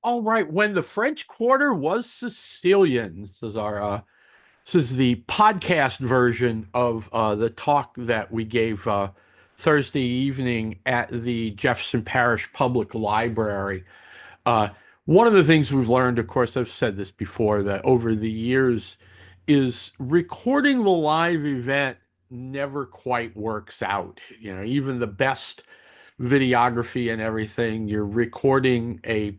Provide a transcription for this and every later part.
All right. When the French Quarter was Sicilian. This is the podcast version of the talk that we gave Thursday evening at the Jefferson Parish Public Library. Uh, One of the things we've learned, of course, I've said this before, that over the years is recording the live event never quite works out. You know, even the best videography and everything. You're recording a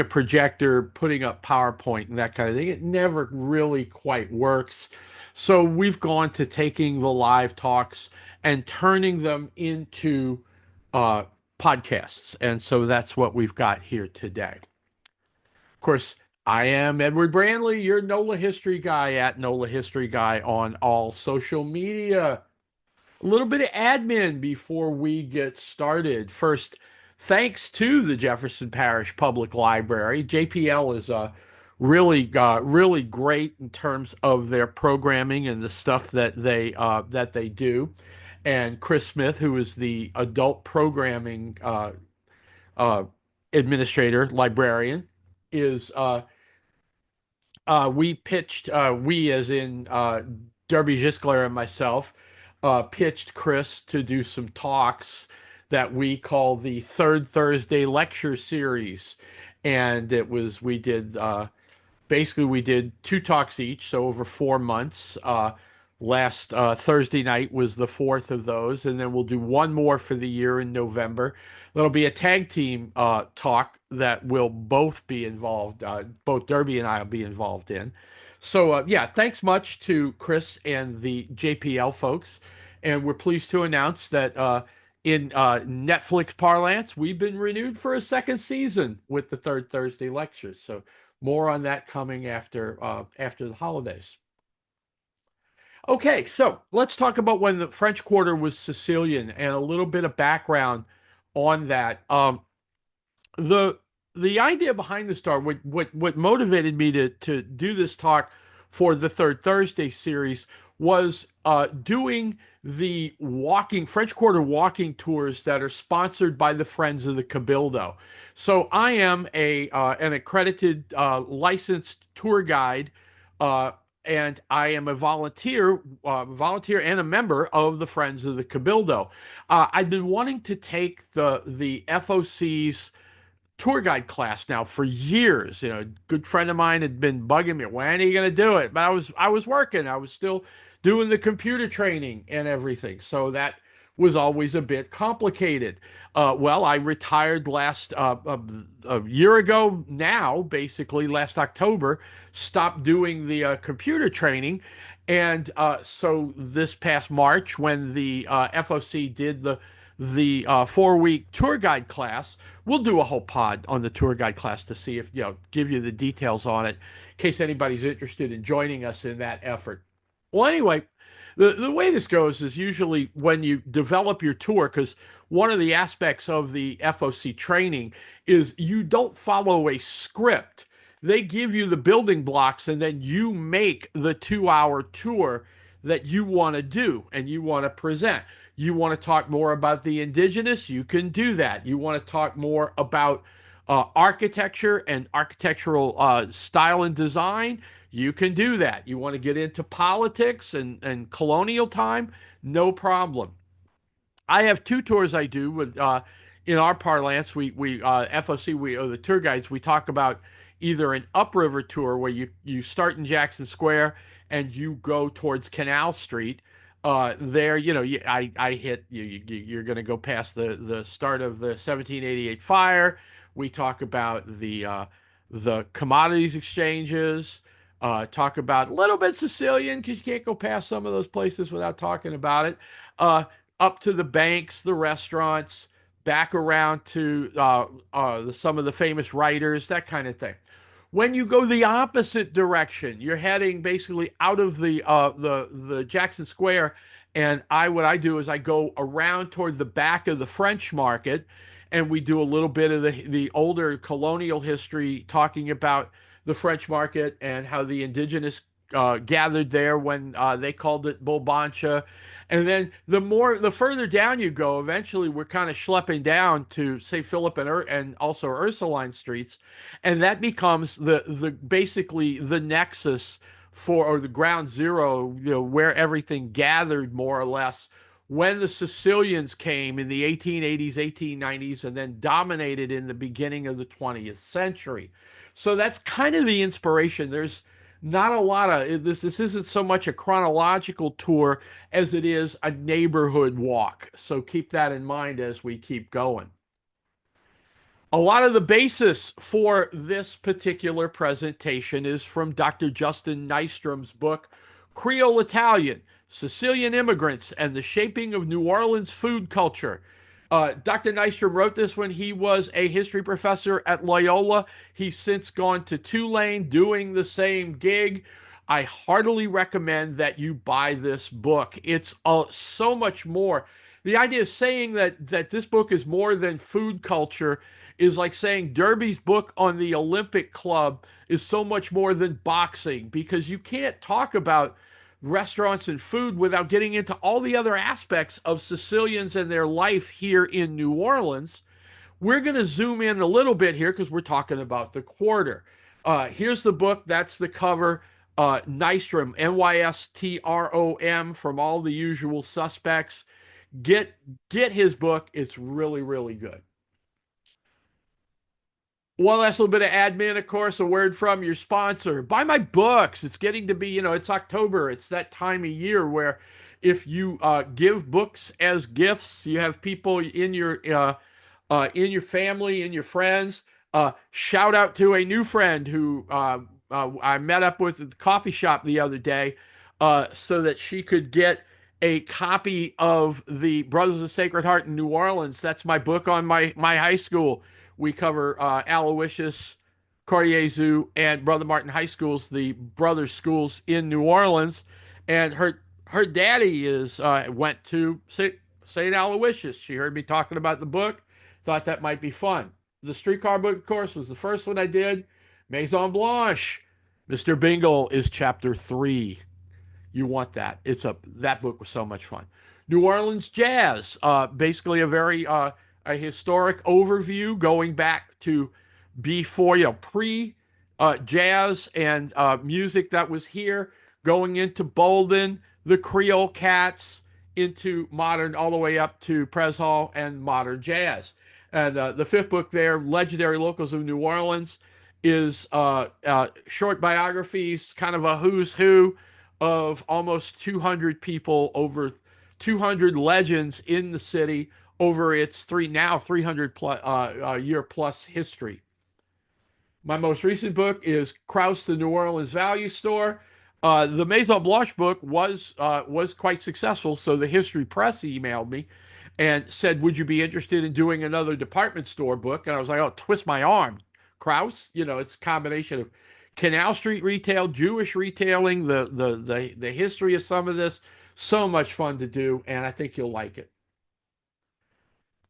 projector, putting up PowerPoint and that kind of thing. It never really quite works. So we've gone to taking the live talks and turning them into uh, podcasts. And so that's what we've got here today. Of course, I am Edward Brandley, your NOLA history guy at NOLA History Guy on all social media. A little bit of admin before we get started. First, thanks to the Jefferson Parish Public Library. JPL is really great in terms of their programming and the stuff that they do. And Chris Smith, who is the adult programming uh, administrator, librarian, is we as in Derby Gisclair and myself, pitched Chris to do some talks that we call the Third Thursday Lecture Series. And we did two talks each, so over 4 months. Last Thursday night was the fourth of those, and then we'll do one more for the year in November. There'll be a tag team talk that will both be involved. Both Derby and I will be involved in. So yeah, thanks much to Chris and the JPL folks, and we're pleased to announce that in Netflix parlance, we've been renewed for a second season with the Third Thursday lectures. So more on that coming after the holidays. Okay, so let's talk about when the French Quarter was Sicilian and a little bit of background on that. The the idea behind the star, what motivated me to do this talk for the Third Thursday series was doing the walking French Quarter walking tours that are sponsored by the Friends of the Cabildo. So I am a an accredited licensed tour guide. And I am a volunteer and a member of the Friends of the Cabildo. I've been wanting to take the FOC's tour guide class now for years. You know, a good friend of mine had been bugging me, when are you going to do it? But I was working. I was still doing the computer training and everything. So that was always a bit complicated. Well, I retired a year ago now, basically last October, stopped doing the computer training. And so this past March, when the FOC did the 4 week tour guide class, we'll do a whole pod on the tour guide class to see if, give you the details on it in case anybody's interested in joining us in that effort. Well, anyway, the way this goes is usually when you develop your tour, because one of the aspects of the FOC training is you don't follow a script. They give you the building blocks and then you make the 2 hour tour that you want to do and you want to present. You want to talk more about the indigenous, you can do that. You want to talk more about architecture and architectural style and design, you can do that. You want to get into politics and colonial time, no problem. I have two tours I do with in our parlance. We FOC we or the tour guides we talk about either an upriver tour where you start in Jackson Square and you go towards Canal Street. There, I hit you're going to go past the start of the 1788 fire. We talk about the commodities exchanges. Talk about a little bit Sicilian because you can't go past some of those places without talking about it. Up to the banks, the restaurants, back around to some of the famous writers, that kind of thing. When you go the opposite direction, you're heading basically out of the Jackson Square, and what I do is I go around toward the back of the French Market, and we do a little bit of the older colonial history, talking about the French Market and how the indigenous gathered there when they called it Bolbancha, And then the further down you go, eventually we're kind of schlepping down to say Philip and also Ursuline streets, and that becomes the basically the nexus for or the ground zero, where everything gathered more or less when the Sicilians came in the 1880s, 1890s, and then dominated in the beginning of the 20th century. So that's kind of the inspiration. There's not a lot of this. This isn't so much a chronological tour as it is a neighborhood walk. So keep that in mind as we keep going. A lot of the basis for this particular presentation is from Dr. Justin Nystrom's book, Creole Italian, Sicilian Immigrants and the Shaping of New Orleans Food Culture. Dr. Nystrom wrote this when he was a history professor at Loyola. He's since gone to Tulane doing the same gig. I heartily recommend that you buy this book. It's so much more. The idea of saying that this book is more than food culture is like saying Derby's book on the Olympic Club is so much more than boxing, because you can't talk about restaurants and food without getting into all the other aspects of Sicilians and their life here in New Orleans. We're going to zoom in a little bit here because we're talking about the quarter. Here's the book. That's the cover. Nystrom, Nystrom, from all the usual suspects. Get his book. It's really, really good. One last little bit of admin, of course, a word from your sponsor. Buy my books. It's getting to be, it's October. It's that time of year where if you give books as gifts, you have people in your family, in your friends. Shout out to a new friend who I met up with at the coffee shop the other day, so that she could get a copy of the Brothers of the Sacred Heart in New Orleans. That's my book on my high school. We cover Aloysius, Coriezu, and Brother Martin High Schools, the brothers' schools in New Orleans. And her daddy went to St. Aloysius. She heard me talking about the book, thought that might be fun. The streetcar book, of course, was the first one I did. Maison Blanche. Mr. Bingle is chapter 3. You want that. That book was so much fun. New Orleans Jazz, basically a very a historic overview going back to before, pre jazz and music that was here, going into Bolden, the Creole Cats, into modern, all the way up to Pres Hall and modern jazz. And the fifth book there, Legendary Locals of New Orleans, is short biographies, kind of a who's who of almost 200 people, over 200 legends in the city over its 300 plus, year plus history. My most recent book is Krause, the New Orleans Value Store. The Maison Blanche book was quite successful, so the History Press emailed me and said, "Would you be interested in doing another department store book?" And I was like, "Oh, twist my arm, Krause." It's a combination of Canal Street retail, Jewish retailing, the history of some of this. So much fun to do, and I think you'll like it.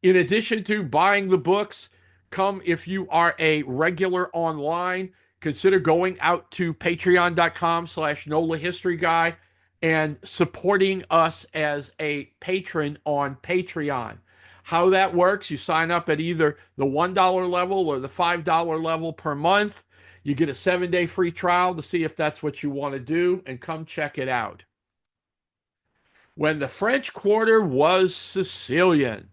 In addition to buying the books, come if you are a regular online, consider going out to patreon.com/NOLA History Guy and supporting us as a patron on Patreon. How that works, you sign up at either the $1 level or the $5 level per month. You get a 7-day free trial to see if that's what you want to do, and come check it out. When the French Quarter was Sicilian.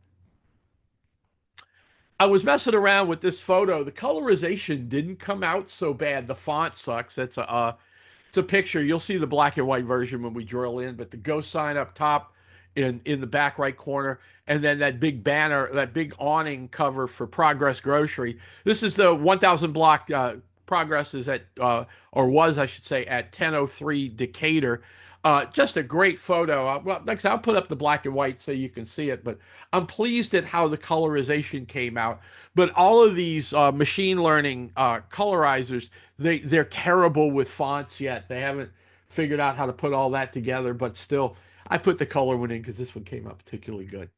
I was messing around with this photo. The colorization didn't come out so bad. The font sucks. It's a picture. You'll see the black and white version when we drill in, but the Go sign up top in the back right corner, and then that big banner, that big awning cover for Progress Grocery. This is the 1,000 block. Progress is at, or was, I should say, at 1003 Decatur. Just a great photo. Well, next I'll put up the black and white so you can see it, but I'm pleased at how the colorization came out. But all of these machine learning colorizers, they're terrible with fonts yet. They haven't figured out how to put all that together, but still, I put the color one in because this one came out particularly good.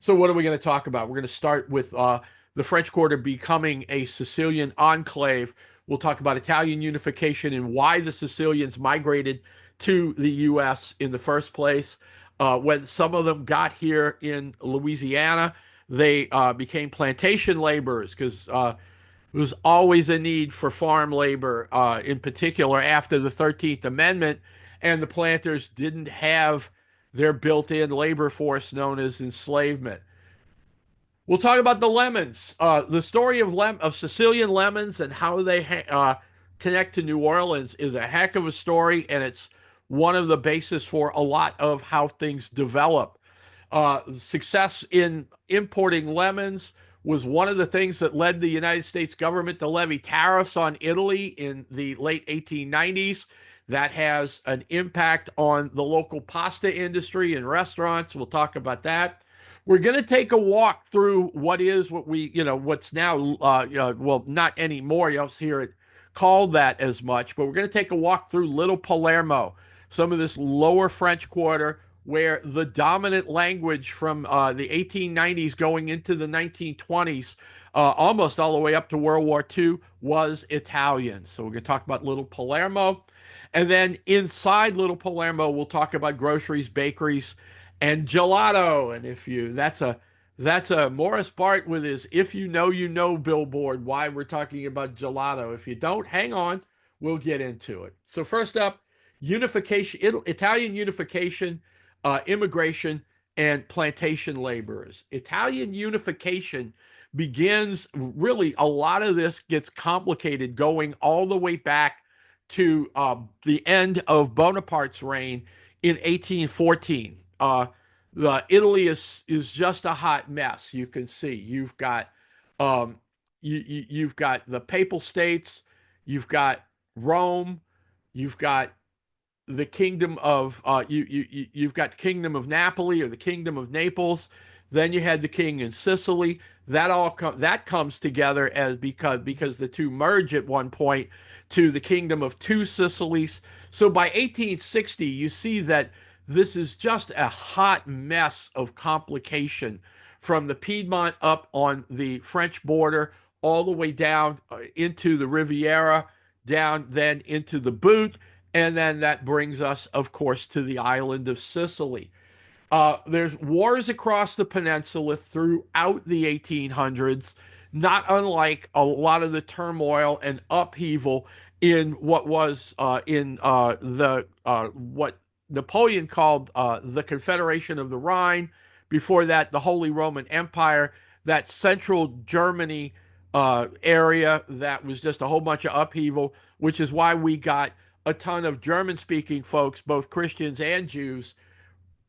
So what are we going to talk about? We're going to start with the French Quarter becoming a Sicilian enclave. We'll talk about Italian unification and why the Sicilians migrated to the U.S. in the first place. When some of them got here in Louisiana, they became plantation laborers because there was always a need for farm labor, in particular after the 13th Amendment, and the planters didn't have their built in labor force known as enslavement. We'll talk about the lemons. The story of Sicilian lemons and how they connect to New Orleans is a heck of a story, and it's one of the basis for a lot of how things develop. Success in importing lemons was one of the things that led the United States government to levy tariffs on Italy in the late 1890s. That has an impact on the local pasta industry and restaurants. We'll talk about that. We're going to take a walk through what's now, well, not anymore. You don't hear it called that as much, but we're going to take a walk through Little Palermo, some of this lower French Quarter, where the dominant language from the 1890s going into the 1920s, almost all the way up to World War II, was Italian. So we're going to talk about Little Palermo. And then inside Little Palermo, we'll talk about groceries, bakeries, and gelato. And that's a Morris Bart with his "If You Know You Know" billboard. Why we're talking about gelato. If you don't, hang on, we'll get into it. So first up, unification, Italian unification, immigration, and plantation laborers. Italian unification begins, really, a lot of this gets complicated going all the way back to the end of Bonaparte's reign in 1814. The Italy is just a hot mess. You can see um, you've got the Papal States, you've got Rome, you've got the kingdom of you've got the kingdom of Napoli or the kingdom of Naples. Then you had the king in Sicily. That comes together as because the two merge at one point to the kingdom of two Sicilies. So by 1860, you see that this is just a hot mess of complication from the Piedmont up on the French border all the way down into the Riviera, down then into the Boot, and then that brings us, of course, to the island of Sicily. There's wars across the peninsula throughout the 1800s, not unlike a lot of the turmoil and upheaval in what was in the what Napoleon called the Confederation of the Rhine. Before that, the Holy Roman Empire, that central Germany area that was just a whole bunch of upheaval, which is why we got a ton of German-speaking folks, both Christians and Jews,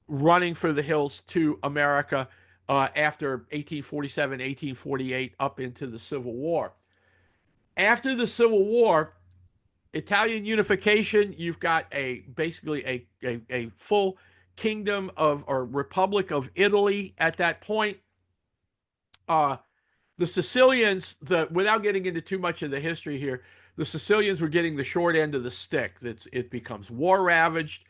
running for the hills to America after 1847, 1848, up into the Civil War. After the Civil War, Italian unification, you've got basically a full kingdom of or republic of Italy at that point. The Sicilians, without getting into too much of the history here, the Sicilians were getting the short end of the stick. It becomes war ravaged.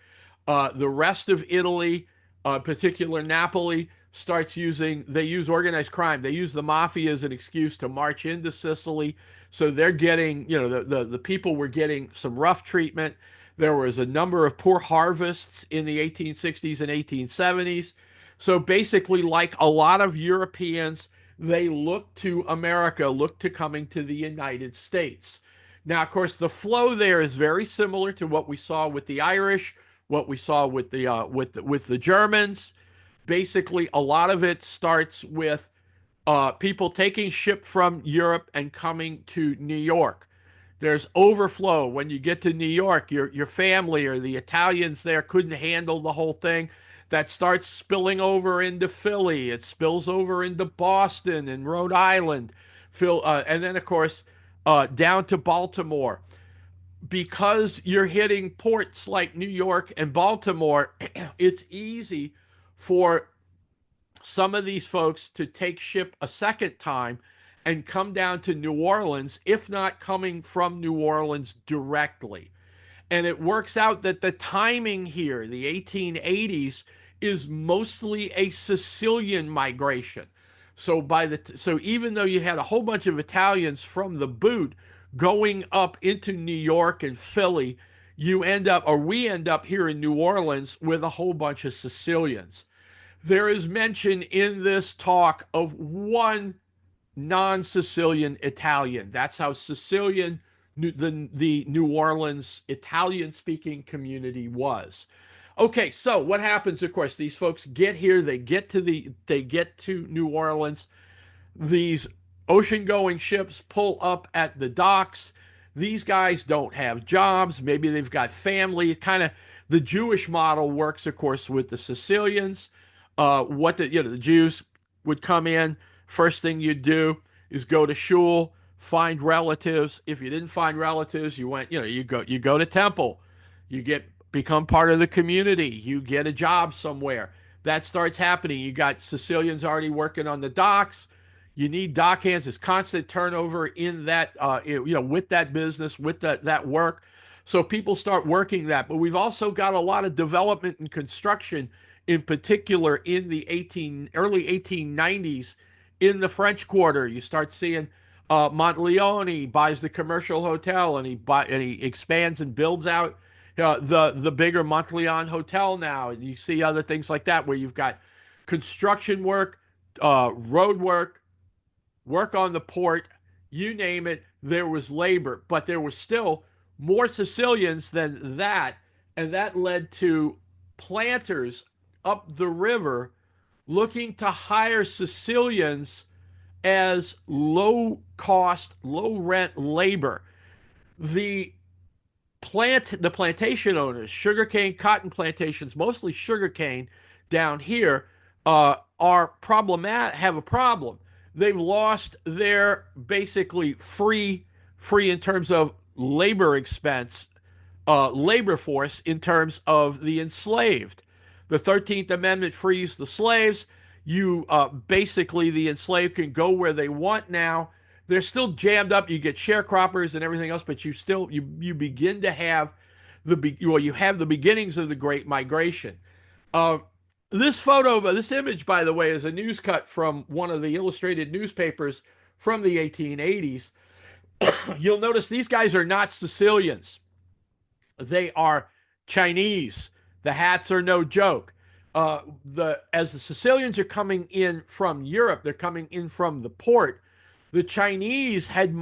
The rest of Italy, particular Napoli, they use organized crime. They use the mafia as an excuse to march into Sicily. So they're getting, the people were getting some rough treatment. There was a number of poor harvests in the 1860s and 1870s. So basically, like a lot of Europeans, they look to America, look to coming to the United States. Now, of course, the flow there is very similar to what we saw with the Irish, what we saw with the Germans. Basically, a lot of it starts with people taking ship from Europe and coming to New York. There's overflow when you get to New York. Your family or the Italians there couldn't handle the whole thing. That starts spilling over into Philly. It spills over into Boston and Rhode Island, and then of course down to Baltimore. Because you're hitting ports like New York and Baltimore, it's easy for some of these folks to take ship a second time and come down to New Orleans, if not coming from New Orleans directly. And it works out that the timing here, the 1880s, is mostly a Sicilian migration. So even though you had a whole bunch of Italians from the Boot going up into New York and Philly, you end up, or we end up here in New Orleans with a whole bunch of Sicilians. There is mention in this talk of one non-Sicilian Italian. That's how Sicilian the New Orleans Italian-speaking community was. Okay, so what happens? Of course, these folks get here. They get to New Orleans. These ocean going ships pull up at the docks. These guys don't have jobs. Maybe they've got family. Kind of the Jewish model works, of course, with the Sicilians. The Jews would come in. First thing you'd do is go to shul, find relatives. If you didn't find relatives, you go to temple. You become part of the community. You get a job somewhere. That starts happening. You got Sicilians already working on the docks. You need dock hands. There's constant turnover in that, with that business, with that work. So people start working that. But we've also got a lot of development and construction, in particular in the early 1890s in the French Quarter. You start seeing Montleone buys the commercial hotel, and he expands and builds out the bigger Montleone Hotel now. And you see other things like that where you've got construction work, road work on the port, you name it, there was labor. But there were still more Sicilians than that, and that led to planters up the river looking to hire Sicilians as low cost, low rent labor. The the plantation owners, sugarcane, cotton plantations, mostly sugarcane down here, are problematic. Have a problem. They've lost their basically free in terms of labor expense, labor force in terms of the enslaved. The 13th Amendment frees the slaves. You basically the enslaved can go where they want now. They're still jammed up. You get sharecroppers and everything else, but you begin to have you have the beginnings of the Great Migration. Uh, this image, by the way, is a news cut from one of the illustrated newspapers from the 1880s. You'll notice these guys are not Sicilians. They are Chinese. The hats are no joke. As the Sicilians are coming in from Europe, they're coming in from the port. The Chinese had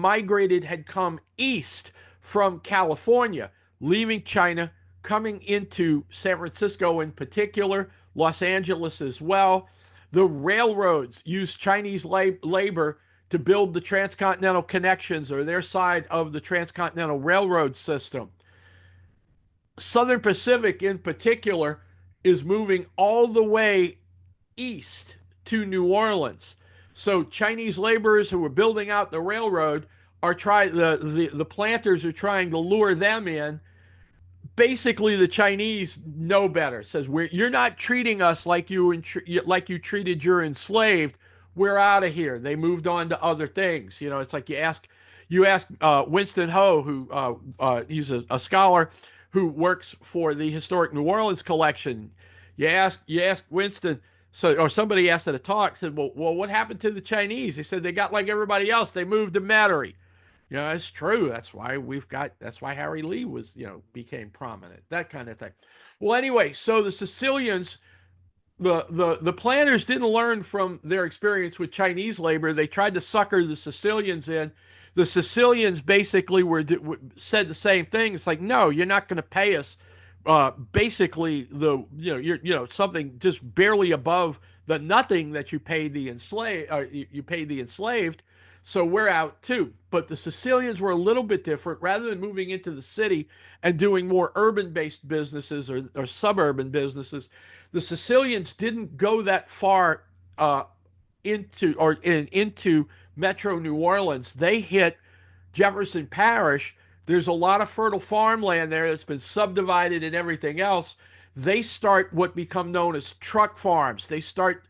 come east from California, leaving China, coming into San Francisco in particular, Los Angeles as well. The railroads used Chinese labor to build the transcontinental connections, or their side of the transcontinental railroad system. Southern Pacific in particular is moving all the way east to New Orleans. So Chinese laborers who were building out the railroad are trying the planters are trying to lure them in. Basically, the Chinese know better. It says you're not treating us like you treated your enslaved. We're out of here. They moved on to other things. It's like you ask Winston Ho, who he's a scholar who works for the Historic New Orleans collection. You ask Winston. Or somebody asked at a talk, said, well, what happened to the Chinese? They said they got like everybody else. They moved to Metairie. It's true. That's why Harry Lee became prominent, that kind of thing. Well, anyway, so the Sicilians, the planters didn't learn from their experience with Chinese labor. They tried to sucker the Sicilians in. The Sicilians basically said the same thing. It's like, no, you're not going to pay us. Basically, you're something just barely above the nothing that you paid the enslaved. You paid the enslaved. So we're out too. But the Sicilians were a little bit different. Rather than moving into the city and doing more urban-based businesses or suburban businesses, the Sicilians didn't go that far into Metro New Orleans. They hit Jefferson Parish. There's a lot of fertile farmland there that's been subdivided and everything else. They start what become known as truck farms. They start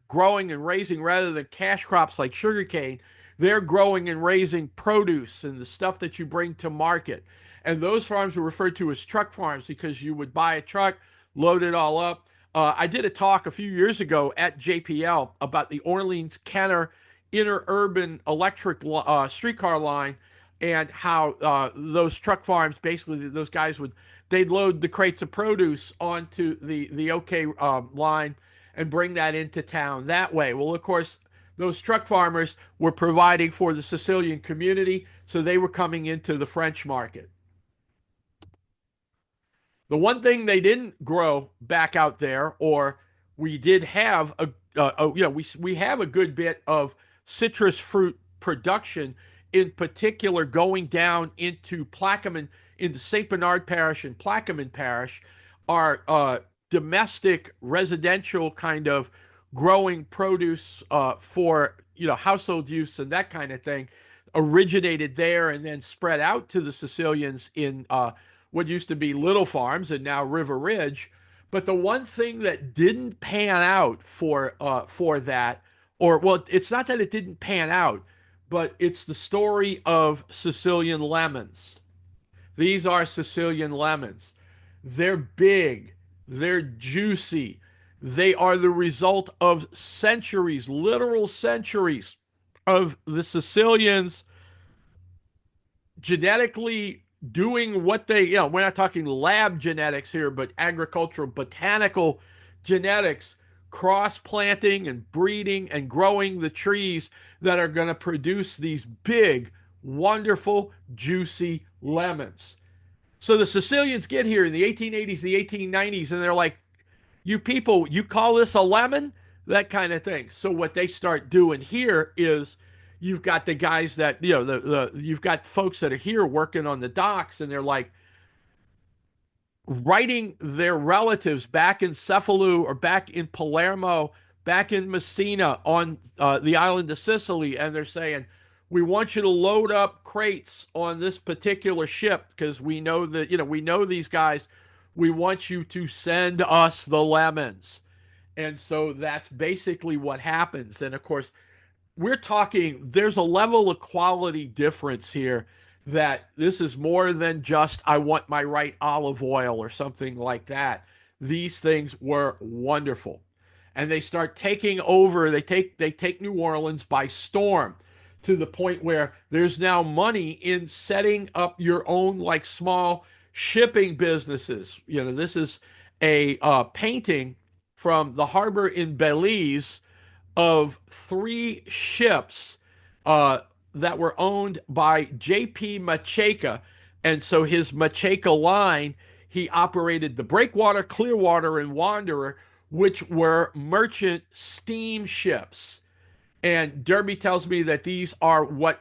growing and raising, rather than cash crops like sugarcane, they're growing and raising produce and the stuff that you bring to market. And those farms were referred to as truck farms because you would buy a truck, load it all up. I did a talk a few years ago at JPL about the Orleans Kenner interurban electric streetcar line. and how those truck farms, basically those guys would, they'd load the crates of produce onto the OK line and bring that into town that way. Well, of course, those truck farmers were providing for the Sicilian community, so they were coming into the French market. The one thing they didn't grow back out there, or we did have we have a good bit of citrus fruit production, in particular going down into Plaquemine, into St. Bernard Parish and Plaquemine Parish, are domestic residential kind of growing produce for household use and that kind of thing, originated there and then spread out to the Sicilians in what used to be Little Farms and now River Ridge. But the one thing that didn't pan out for that, or well, it's not that it didn't pan out, but it's the story of Sicilian lemons. These are Sicilian lemons. They're big, they're juicy, they are the result of centuries, literal centuries, of the Sicilians genetically doing what they, we're not talking lab genetics here, but agricultural, botanical genetics, cross planting and breeding and growing the trees that are going to produce these big, wonderful, juicy lemons. So the Sicilians get here in the 1880s, the 1890s, and they're like, you people, you call this a lemon? That kind of thing. So what they start doing here is, you've got the guys that, the you've got folks that are here working on the docks, and they're like writing their relatives back in Cefalù or back in Palermo, back in Messina on the island of Sicily, and they're saying, we want you to load up crates on this particular ship because we know that, we know these guys. We want you to send us the lemons. And so that's basically what happens. And of course, we're talking, there's a level of quality difference here, that this is more than just, I want my right olive oil or something like that. These things were wonderful. And they start taking over, they take New Orleans by storm, to the point where there's now money in setting up your own like small shipping businesses. This is a painting from the harbor in Belize of three ships uh, that were owned by J.P. Macheca. And so his Macheca line, he operated the Breakwater, Clearwater, and Wanderer, which were merchant steamships. And Derby tells me that these are what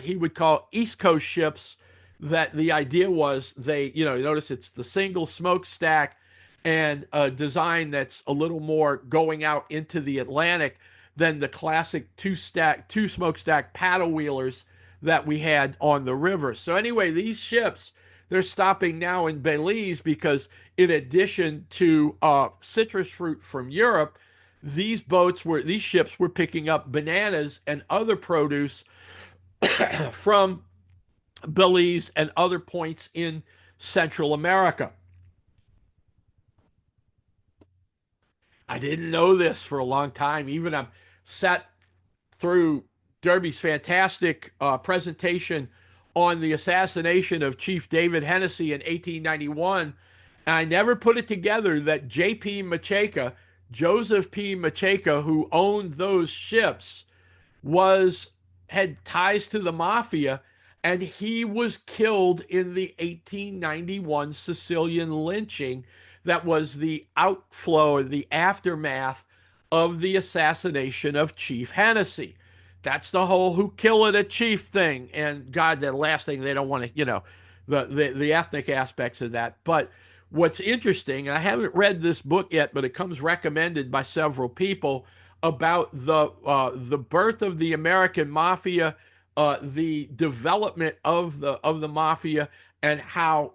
he would call East Coast ships. That the idea was, they, notice it's the single smokestack and a design that's a little more going out into the Atlantic than the classic two smokestack paddle wheelers that we had on the river. So anyway, these ships, they're stopping now in Belize because, in addition to citrus fruit from Europe, these ships were picking up bananas and other produce from Belize and other points in Central America. I didn't know this for a long time. Even I sat through Derby's fantastic presentation on the assassination of Chief David Hennessy in 1891. And I never put it together that J.P. Macheca, Joseph P. Macheca, who owned those ships, was had ties to the mafia, and he was killed in the 1891 Sicilian lynching that was the outflow, the aftermath of the assassination of Chief Hennessy. That's the whole who killed a chief thing. And God, the last thing they don't want to, the ethnic aspects of that. But what's interesting, I haven't read this book yet, but it comes recommended by several people, about the birth of the American mafia, the development of the mafia, and how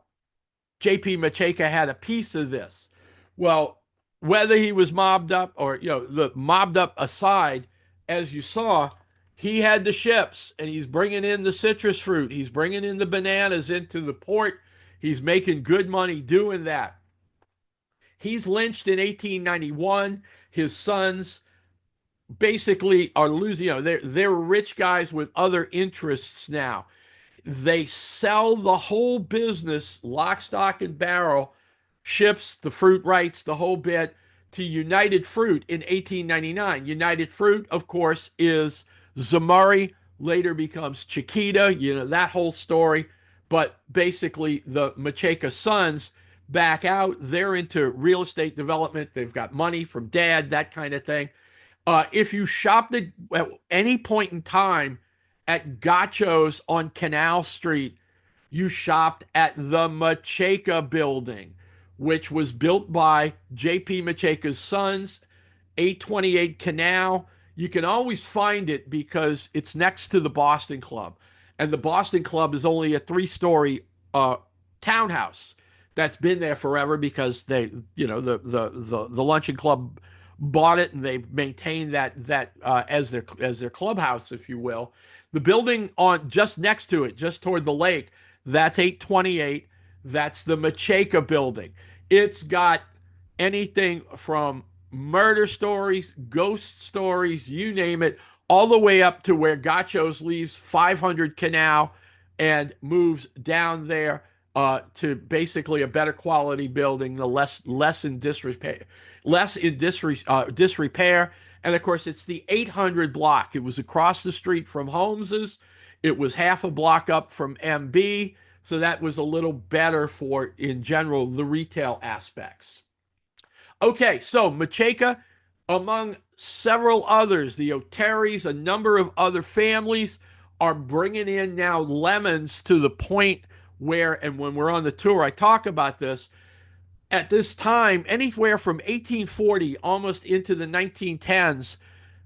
J.P. Macheca had a piece of this. Well, whether he was mobbed up or, the mobbed up aside, as you saw, he had the ships, and he's bringing in the citrus fruit. He's bringing in the bananas into the port. He's making good money doing that. He's lynched in 1891. His sons basically are losing, they're rich guys with other interests now. They sell the whole business, lock, stock, and barrel, ships, the fruit rights, the whole bit, to United Fruit in 1899. United Fruit, of course, is Zamari, later becomes Chiquita, that whole story. But basically, the Macheca sons back out. They're into real estate development. They've got money from dad, that kind of thing. If you shopped at any point in time at Gachos on Canal Street, you shopped at the Macheca building, which was built by J.P. Macheca's sons, 828 Canal. You can always find it because it's next to the Boston Club. And the Boston Club is only a three-story townhouse that's been there forever because the luncheon club bought it and they maintained that as their clubhouse, if you will. The building on just next to it, just toward the lake, that's 828. That's the Macheca building. It's got anything from murder stories, ghost stories, you name it, all the way up to where Gachos leaves 500 Canal and moves down there to basically a better quality building, the less in disrepair, disrepair. And of course, it's the 800 block. It was across the street from Holmes's. It was half a block up from MB. So that was a little better for, in general, the retail aspects. Okay, so Macheca, among several others, the O'Terrys, a number of other families are bringing in now lemons to the point where, and when we're on the tour, I talk about this. At this time, anywhere from 1840 almost into the 1910s,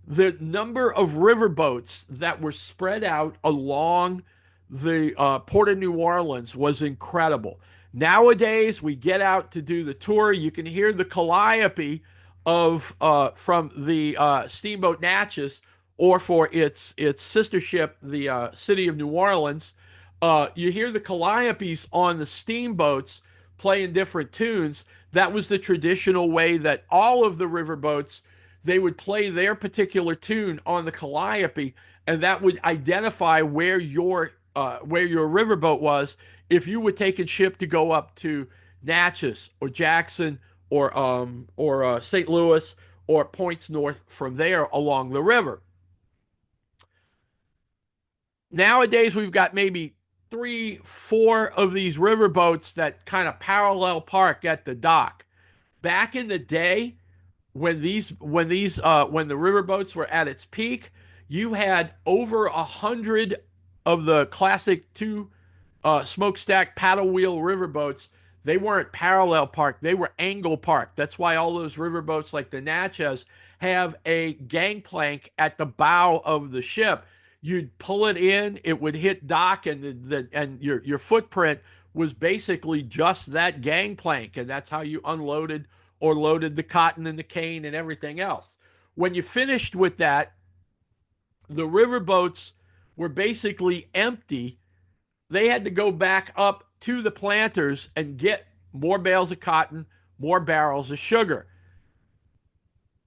the number of riverboats that were spread out along the Port of New Orleans was incredible. Nowadays, we get out to do the tour. You can hear the calliope of from the steamboat Natchez, or for its sister ship, the City of New Orleans. You hear the calliopes on the steamboats playing different tunes. That was the traditional way that all of the riverboats, they would play their particular tune on the calliope, and that would identify where your riverboat was if you were taking ship to go up to Natchez or Jackson or St. Louis or points north from there along the river. Nowadays, we've got maybe 3, 4 of these riverboats that kind of parallel park at the dock. Back in the day, when the riverboats were at its peak, you had over 100 of the classic two smokestack paddle wheel riverboats. They weren't parallel parked; they were angle parked. That's why all those riverboats, like the Natchez, have a gangplank at the bow of the ship. You'd pull it in, it would hit dock, and your footprint was basically just that gangplank, and that's how you unloaded or loaded the cotton and the cane and everything else. When you finished with that, the riverboats were basically empty. They had to go back up to the planters and get more bales of cotton, more barrels of sugar.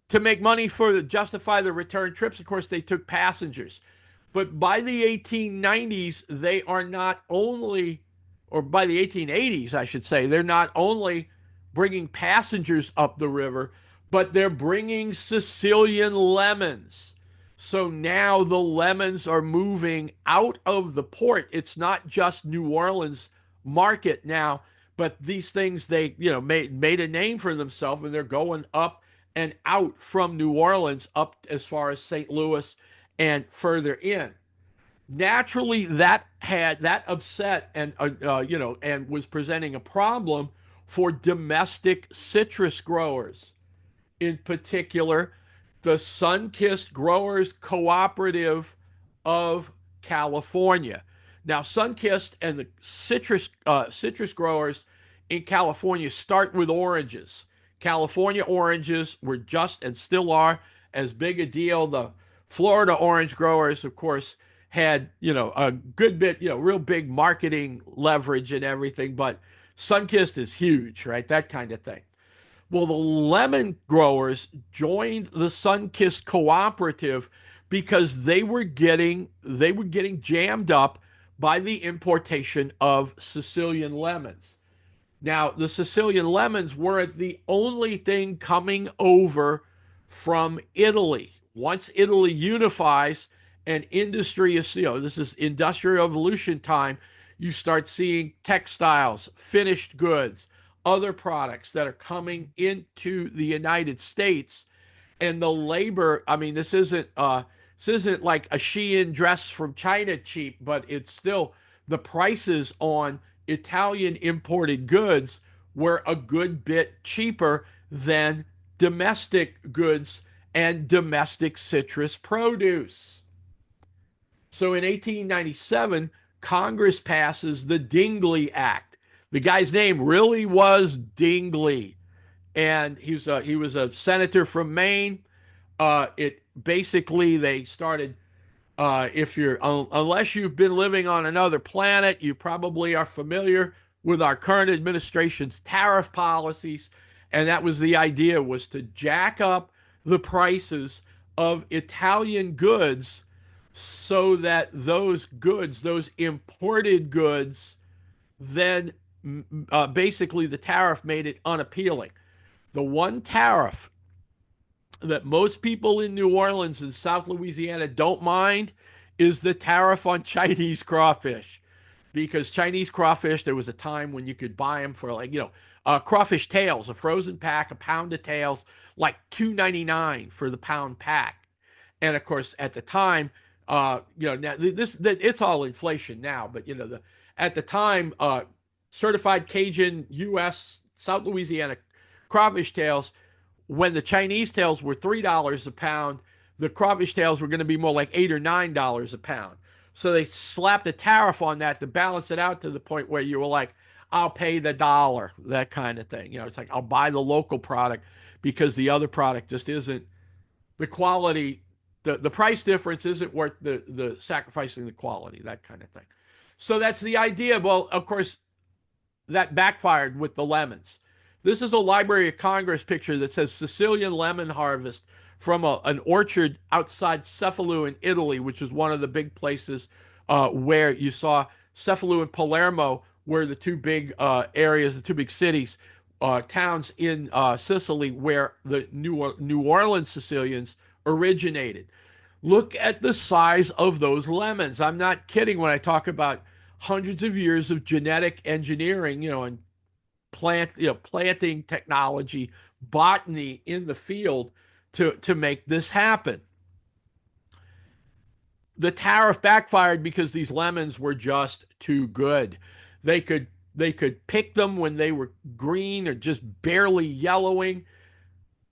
To make money justify the return trips, of course, they took passengers. But by the 1890s, they are not only, or by the 1880s, I should say, they're not only bringing passengers up the river, but they're bringing Sicilian lemons. So now the lemons are moving out of the port. It's not just New Orleans market now, but these things, they made a name for themselves, and they're going up and out from New Orleans up as far as St. Louis and further in. Naturally, that upset and was presenting a problem for domestic citrus growers, in particular the Sunkist Growers Cooperative of California. Now, Sunkist and the citrus growers in California start with oranges. California oranges were just, and still are, as big a deal. The Florida orange growers, of course, had a good bit, real big marketing leverage and everything, but Sunkist is huge, right? That kind of thing. Well, the lemon growers joined the Sunkist Cooperative because they were getting jammed up by the importation of Sicilian lemons. Now, the Sicilian lemons weren't the only thing coming over from Italy. Once Italy unifies and industry is, this is industrial revolution time, you start seeing textiles, finished goods, other products that are coming into the United States. And the labor, I mean, this isn't like a Shein dress from China cheap, but it's still the prices on Italian imported goods were a good bit cheaper than domestic goods and domestic citrus produce. So in 1897, Congress passes the Dingley Act. The guy's name really was Dingley, and he was a senator from Maine. It basically they started if you're unless you've been living on another planet, you probably are familiar with our current administration's tariff policies, and that was the idea was to jack up the prices of Italian goods so that those goods, those imported goods, then basically the tariff made it unappealing. The one tariff that most people in New Orleans and South Louisiana don't mind is the tariff on Chinese crawfish. Because Chinese crawfish, there was a time when you could buy them for like, crawfish tails, a frozen pack, a pound of tails, like $2.99 for the pound pack. And of course, at the time, now it's all inflation now, but at the time, certified Cajun U.S. South Louisiana crawfish tails, when the Chinese tails were $3 a pound, the crawfish tails were going to be more like $8 or $9 a pound. So they slapped a tariff on that to balance it out to the point where you were like, I'll pay the dollar, that kind of thing. It's like I'll buy the local product because the other product just isn't the quality. The price difference isn't worth the sacrificing the quality, that kind of thing. So that's the idea. Well, of course, that backfired with the lemons. This is a Library of Congress picture that says Sicilian lemon harvest from an orchard outside Cefalù in Italy, which is one of the big places where you saw Cefalù and Palermo were the two big areas, the two big cities, towns in Sicily where the New Orleans Sicilians originated. Look at the size of those lemons. I'm not kidding when I talk about hundreds of years of genetic engineering, and planting technology, botany in the field to make this happen. The tariff backfired because these lemons were just too good. They could pick them when they were green or just barely yellowing,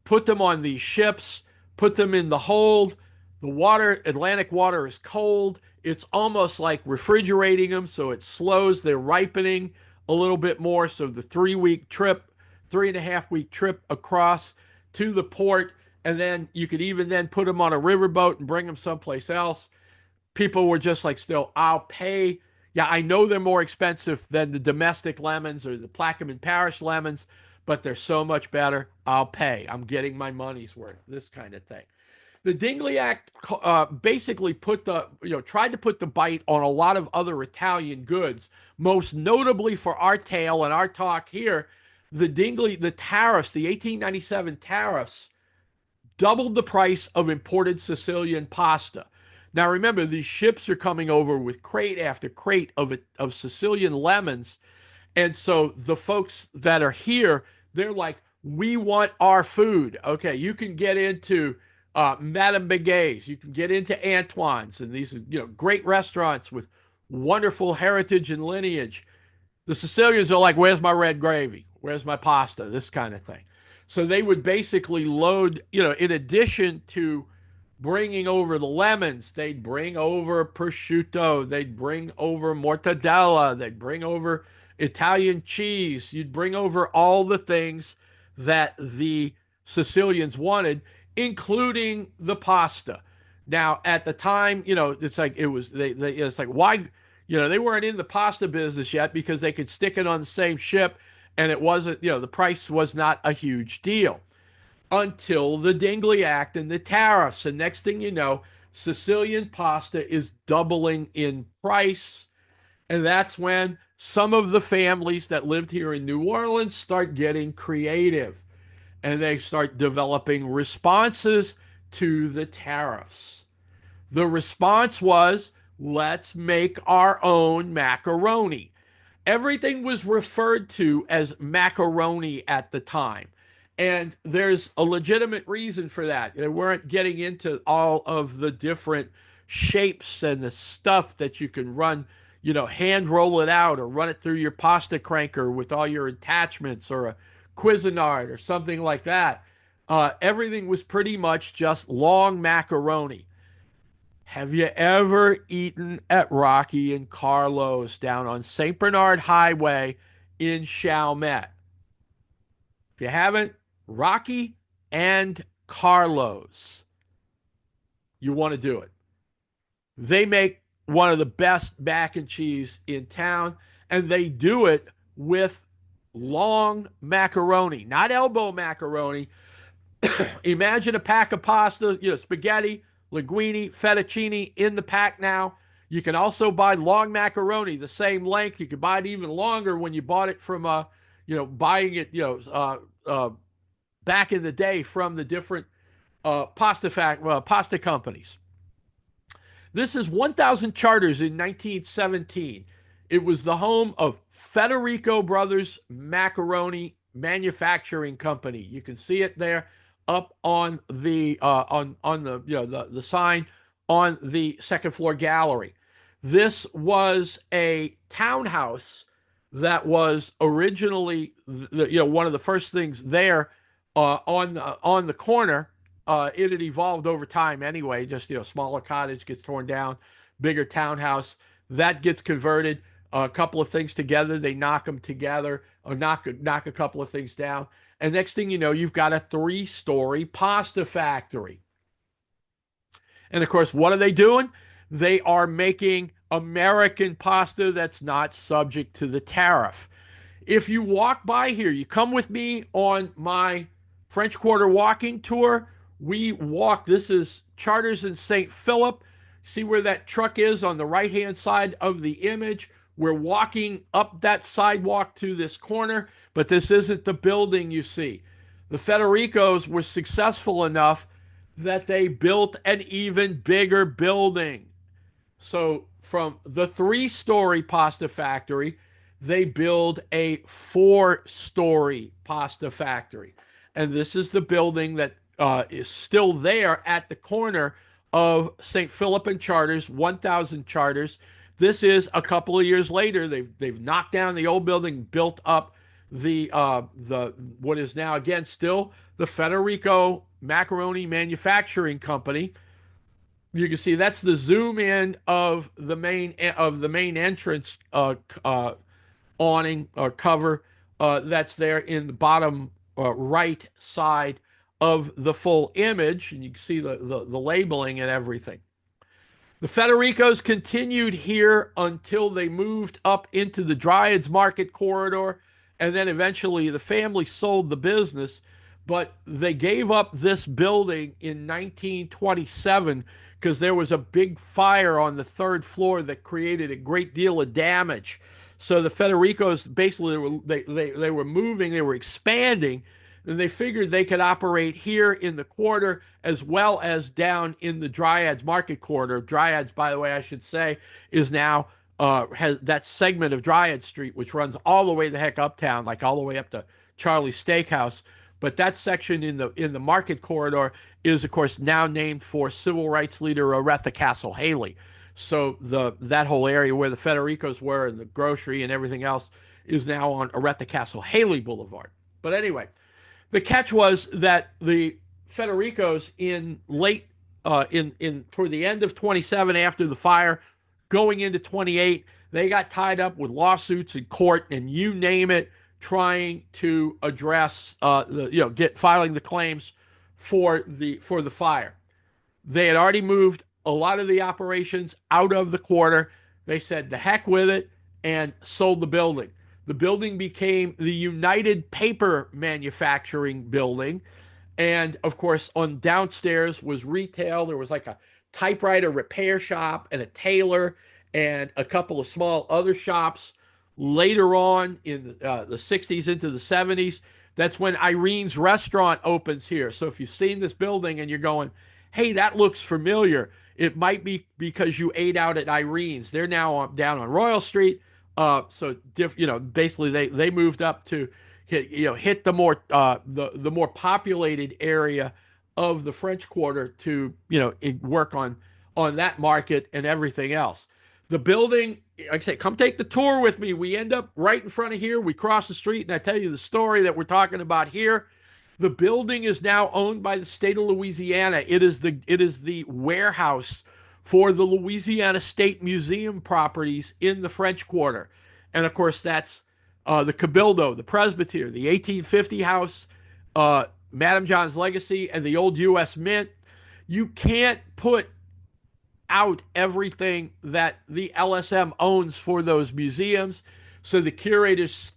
put them on these ships, put them in the hold. The water, Atlantic water, is cold. It's almost like refrigerating them, so it slows their ripening a little bit more. So the 3-week trip, 3.5-week trip across to the port, and then you could even then put them on a riverboat and bring them someplace else. People were just like, still, I'll pay. Yeah, I know they're more expensive than the domestic lemons or the Plaquemine Parish lemons, but they're so much better. I'll pay. I'm getting my money's worth. This kind of thing. The Dingley Act basically tried to put the bite on a lot of other Italian goods, most notably for our tale and our talk here. The tariffs, the 1897 tariffs, doubled the price of imported Sicilian pasta. Now remember, these ships are coming over with crate after crate of Sicilian lemons, and so the folks that are here, they're like, we want our food. Okay, you can get into Madame Begay's, you can get into Antoine's, and these are great restaurants with wonderful heritage and lineage. The Sicilians are like, where's my red gravy? Where's my pasta? This kind of thing. So they would basically load, in addition to bringing over the lemons, they'd bring over prosciutto, they'd bring over mortadella, they'd bring over Italian cheese, you'd bring over all the things that the Sicilians wanted, including the pasta. Now, at the time, it's like it's like, why, they weren't in the pasta business yet because they could stick it on the same ship, and it wasn't, the price was not a huge deal until the Dingley Act and the tariffs. And next thing you know, Sicilian pasta is doubling in price. And that's when some of the families that lived here in New Orleans start getting creative and they start developing responses to the tariffs. The response was, let's make our own macaroni. Everything was referred to as macaroni at the time. And there's a legitimate reason for that. They weren't getting into all of the different shapes and the stuff that you can run, hand roll it out or run it through your pasta cranker with all your attachments or a Cuisinart or something like that. Everything was pretty much just long macaroni. Have you ever eaten at Rocky and Carlos down on St. Bernard Highway in Chalmette? If you haven't, Rocky and Carlos, you want to do it. They make one of the best mac and cheese in town, and they do it with long macaroni, not elbow macaroni. Imagine a pack of pasta, spaghetti, linguine, fettuccine in the pack now. You can also buy long macaroni, the same length. You could buy it even longer when you bought it from, buying it, back in the day from the different pasta companies. This is 1,000 charters in 1917. It was the home of Federico Brothers Macaroni Manufacturing Company. You can see it there up on the on the the sign on the second floor gallery. This was a townhouse that was originally one of the first things there on the corner. It had evolved over time anyway. Just smaller cottage gets torn down, bigger townhouse that gets converted. A couple of things together, they knock them together or knock a couple of things down, and next thing you know, you've got a 3-story pasta factory. And of course, what are they doing? They are making American pasta that's not subject to the tariff. If you walk by here, you come with me on my French Quarter walking tour. We walk, this is Charters in St. Philip. See where that truck is on the right hand side of the image? We're walking up that sidewalk to this corner, but this isn't the building you see. The Federicos were successful enough that they built an even bigger building. So from the 3-story pasta factory, they build a 4-story pasta factory. And this is the building that is still there at the corner of St. Philip and Charters, 1,000 Charters. This is a couple of years later. They've knocked down the old building, built up the what is now again still the Federico Macaroni Manufacturing Company. You can see that's the zoom in of the main entrance awning or cover that's there in the bottom right side of the full image, and you can see the labeling and everything. The Federicos continued here until they moved up into the Dryads Market corridor, and then eventually the family sold the business, but they gave up this building in 1927 because there was a big fire on the 3rd floor that created a great deal of damage. So the Federicos basically they were moving, they were expanding, and they figured they could operate here in the quarter as well as down in the Dryads Market corridor. Dryads, by the way, I should say, is now has that segment of Dryad Street which runs all the way the heck uptown, like all the way up to Charlie's Steakhouse. But that section in the market corridor is, of course, now named for civil rights leader Aretha Castle Haley. So that whole area where the Federicos were and the grocery and everything else is now on Aretha Castle Haley Boulevard. But anyway, the catch was that the Federicos in late in toward the end of 27 after the fire, going into 28, they got tied up with lawsuits in court and you name it, trying to address filing the claims for the fire. They had already moved a lot of the operations out of the quarter. They said the heck with it and sold the building. The building became the United Paper Manufacturing Building. And of course, on downstairs was retail. There was like a typewriter repair shop and a tailor and a couple of small other shops. Later on in the 60s into the 70s, that's when Irene's restaurant opens here. So if you've seen this building and you're going, hey, that looks familiar, it might be because you ate out at Irene's. They're now down on Royal Street. Basically they moved up to hit the more the more populated area of the French Quarter to work on that market and everything else. The building, like I say, come take the tour with me. We end up right in front of here. We cross the street, and I tell you the story that we're talking about here. The building is now owned by the state of Louisiana. It is the warehouse for the Louisiana State Museum properties in the French Quarter, and of course that's the Cabildo, the Presbytere, the 1850 house, Madame John's Legacy, and the old U.S. Mint. You can't put out everything that the LSM owns for those museums. So the curators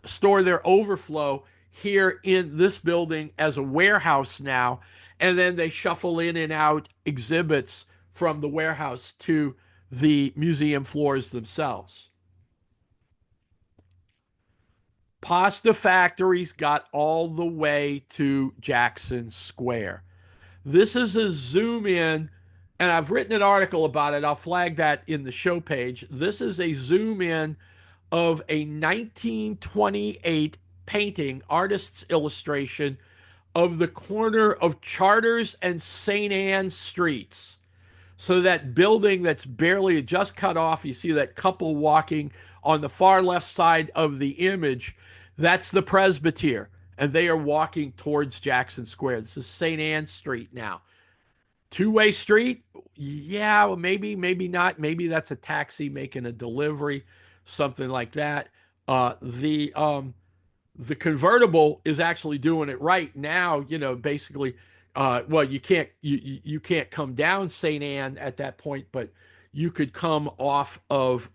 store their overflow here in this building as a warehouse now, and then they shuffle in and out exhibits from the warehouse to the museum floors themselves. Pasta factories got all the way to Jackson Square. This is a zoom in, and I've written an article about it. I'll flag that in the show page. This is a zoom in of a 1928 painting, artist's illustration of the corner of Charters and St. Anne Streets. So that building that's barely just cut off, you see that couple walking on the far left side of the image. That's the Presbytere, and they are walking towards Jackson Square. This is St. Anne Street now. Two-way street? Yeah, well, maybe not. Maybe that's a taxi making a delivery, something like that. The convertible is actually doing it right now. Basically, well, you can't come down St. Anne at that point, but you could come off of.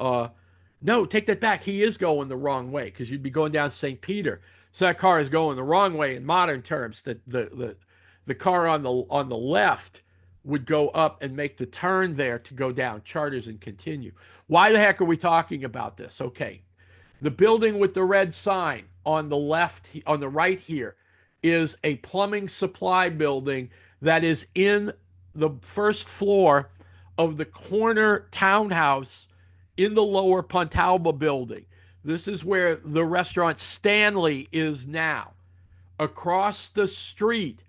No, take that back. He is going the wrong way because you'd be going down St. Peter. So that car is going the wrong way in modern terms. The car on the left would go up and make the turn there to go down Charters and continue. Why the heck are we talking about this? Okay. The building with the red sign on the left, on the right here, is a plumbing supply building that is in the first floor of the corner townhouse in the lower Pontalba building. This is where the restaurant Stanley is now. Across the street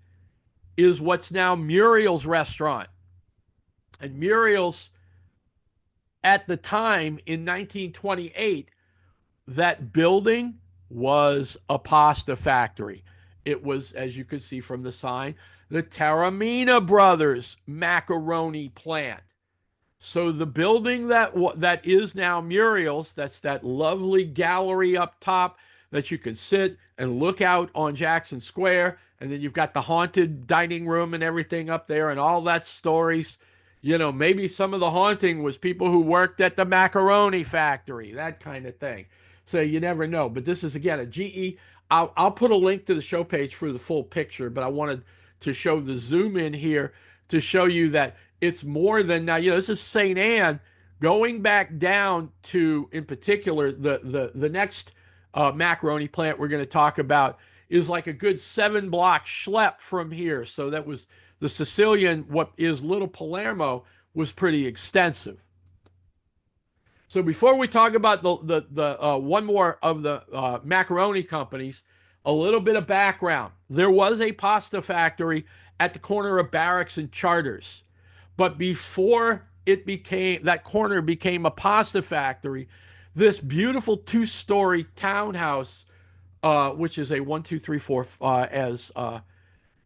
is what's now Muriel's restaurant. And Muriel's, at the time in 1928, that building was a pasta factory. It was, as you could see from the sign, the Taormina Brothers macaroni plant. So the building that is now Muriel's, that's that lovely gallery up top that you can sit and look out on Jackson Square, and then you've got the haunted dining room and everything up there and all that stories. Maybe some of the haunting was people who worked at the macaroni factory, that kind of thing. So you never know. But this is, again, a GE. I'll put a link to the show page for the full picture, but I wanted to show the zoom in here to show you that it's more than now. This is St. Anne. Going back down to, in particular, the next macaroni plant we're going to talk about is like a good 7-block schlep from here. So that was the Sicilian. What is Little Palermo was pretty extensive. So before we talk about the one more of the macaroni companies, a little bit of background. There was a pasta factory at the corner of Barracks and Charters, but before that corner became a pasta factory, this beautiful 2-story townhouse, which is a 1, 2, 3, 4,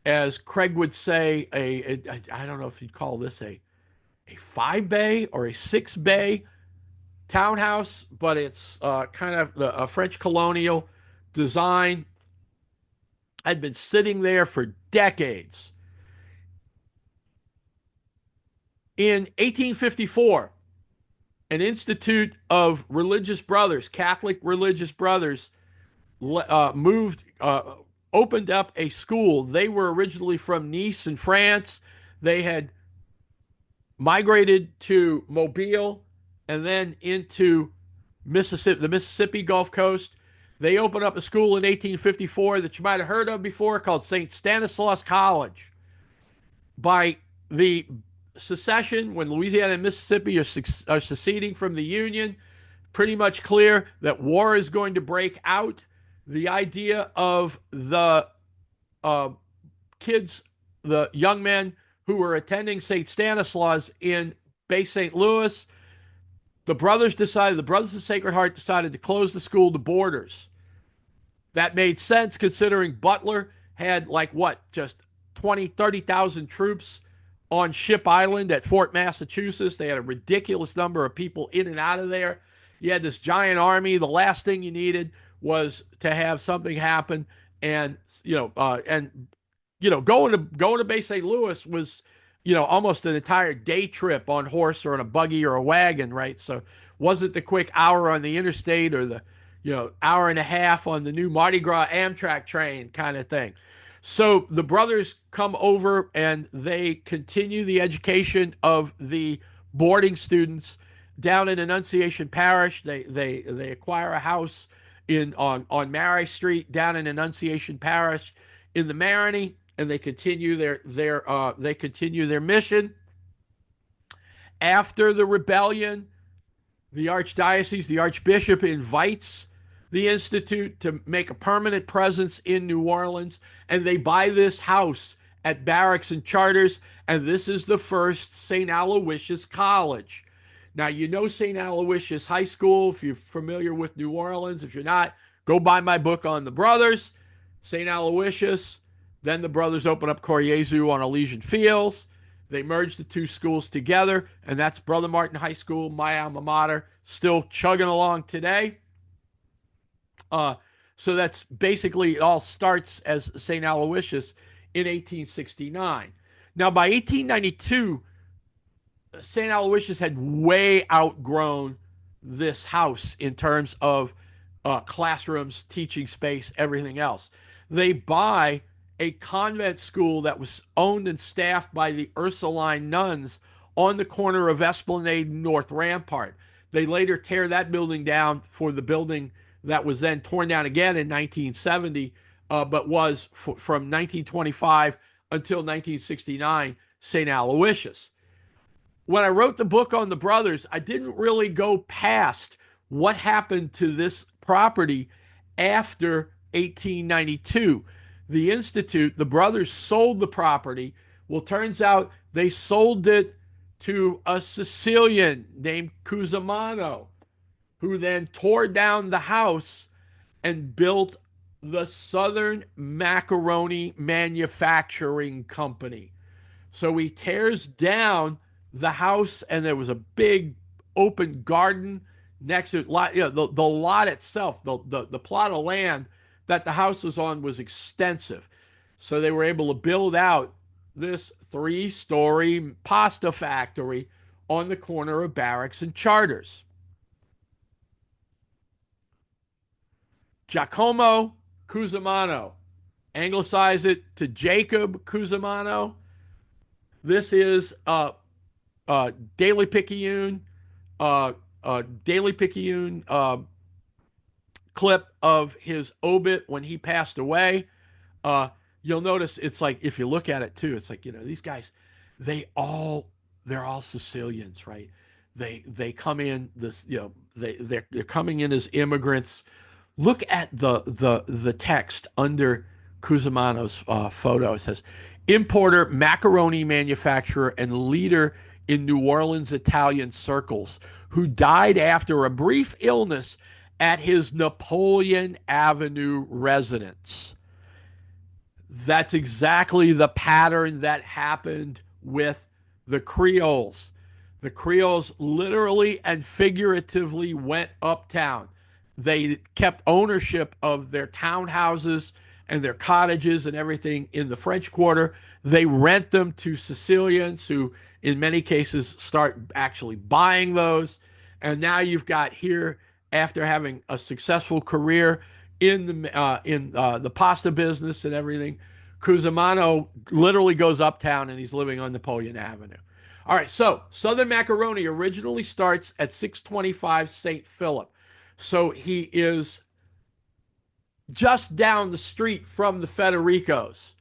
as Craig would say, I don't know if you'd call this a 5-bay or a 6-bay townhouse, but it's kind of a French colonial design. Had been sitting there for decades. In 1854, an institute of religious brothers, Catholic religious brothers, opened up a school. They were originally from Nice in France. They had migrated to Mobile and then into Mississippi, the Mississippi Gulf Coast. They opened up a school in 1854 that you might have heard of before called St. Stanislaus College. By the secession, when Louisiana and Mississippi are seceding from the Union, pretty much clear that war is going to break out. The idea of the uh, kids, the young men who were attending St. Stanislaus in Bay St. Louis, the brothers of the Sacred Heart decided to close the school to boarders. That made sense considering Butler had like what, just 20, 30,000 troops on Ship Island at Fort Massachusetts. They had a ridiculous number of people in and out of there. You had this giant army. The last thing you needed was to have something happen, and going to Bay St. Louis was almost an entire day trip on horse or in a buggy or a wagon, right? So wasn't the quick hour on the interstate or the hour and a half on the new Mardi Gras Amtrak train kind of thing. So the brothers come over and they continue the education of the boarding students down in Annunciation Parish. They acquire a house on Mary Street down in Annunciation Parish in the Marigny, and they continue their mission. After the rebellion, the archbishop invites the Institute to make a permanent presence in New Orleans, and they buy this house at Barracks and Charters, and this is the first St. Aloysius College. Now, St. Aloysius High School, if you're familiar with New Orleans. If you're not, go buy my book on the brothers, St. Aloysius. Then the brothers open up Coriezu on Elysian Fields. They merge the two schools together, and that's Brother Martin High School, my alma mater, still chugging along today. So that's basically, it all starts as St. Aloysius in 1869. Now, by 1892, St. Aloysius had way outgrown this house in terms of classrooms, teaching space, everything else. They buy a convent school that was owned and staffed by the Ursuline nuns on the corner of Esplanade and North Rampart. They later tear that building down for the building that was then torn down again in 1970, but was from 1925 until 1969, St. Aloysius. When I wrote the book on the brothers, I didn't really go past what happened to this property after 1892. The Institute, the brothers sold the property. Well, turns out they sold it to a Sicilian named Cusimano, who then tore down the house and built the Southern Macaroni Manufacturing Company. So he tears down the house, and there was a big open garden next to it. The lot itself, the plot of land that the house was on was extensive. So they were able to build out this 3-story pasta factory on the corner of Barracks and Charters. Giacomo Cusimano, anglicize it to Jacob Cusimano. This is Daily Picayune clip of his obit when he passed away. You'll notice it's like, if you look at it too, it's like, these guys, they're all Sicilians, right? They come in this, they're coming in as immigrants. Look at the text under Cusimano's photo. It says, importer, macaroni manufacturer, and leader in New Orleans Italian circles, who died after a brief illness at his Napoleon Avenue residence. That's exactly the pattern that happened with the Creoles. The Creoles literally and figuratively went uptown. They kept ownership of their townhouses and their cottages and everything in the French Quarter. They rent them to Sicilians who, in many cases, start actually buying those. And now you've got here, after having a successful career in the pasta business and everything, Cusimano literally goes uptown and he's living on Napoleon Avenue. All right, so Southern Macaroni originally starts at 625 St. Philip. So he is just down the street from the Federicos.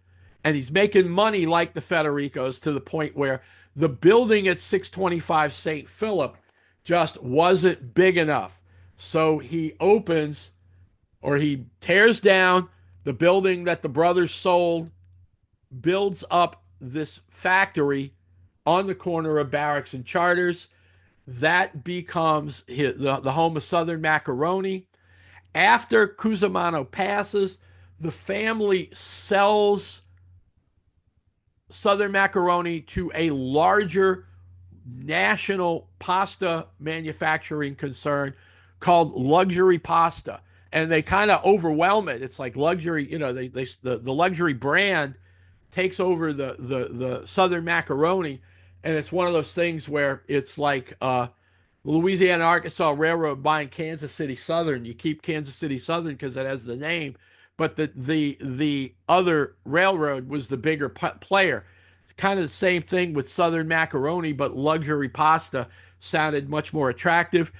And he's making money like the Federicos to the point where the building at 625 St. Philip just wasn't big enough. So he opens or he tears down the building that the brothers sold, builds up this factory on the corner of Barracks and Charters. That becomes the home of Southern Macaroni. After Cusimano passes, the family sells Southern Macaroni to a larger national pasta manufacturing concern called Luxury Pasta. And they kind of overwhelm it. It's like luxury, the luxury brand takes over the Southern Macaroni. And it's one of those things where it's like Louisiana Arkansas Railroad buying Kansas City Southern. You keep Kansas City Southern because it has the name, but the other railroad was the bigger player. Kind of the same thing with Southern Macaroni, but luxury pasta sounded much more attractive.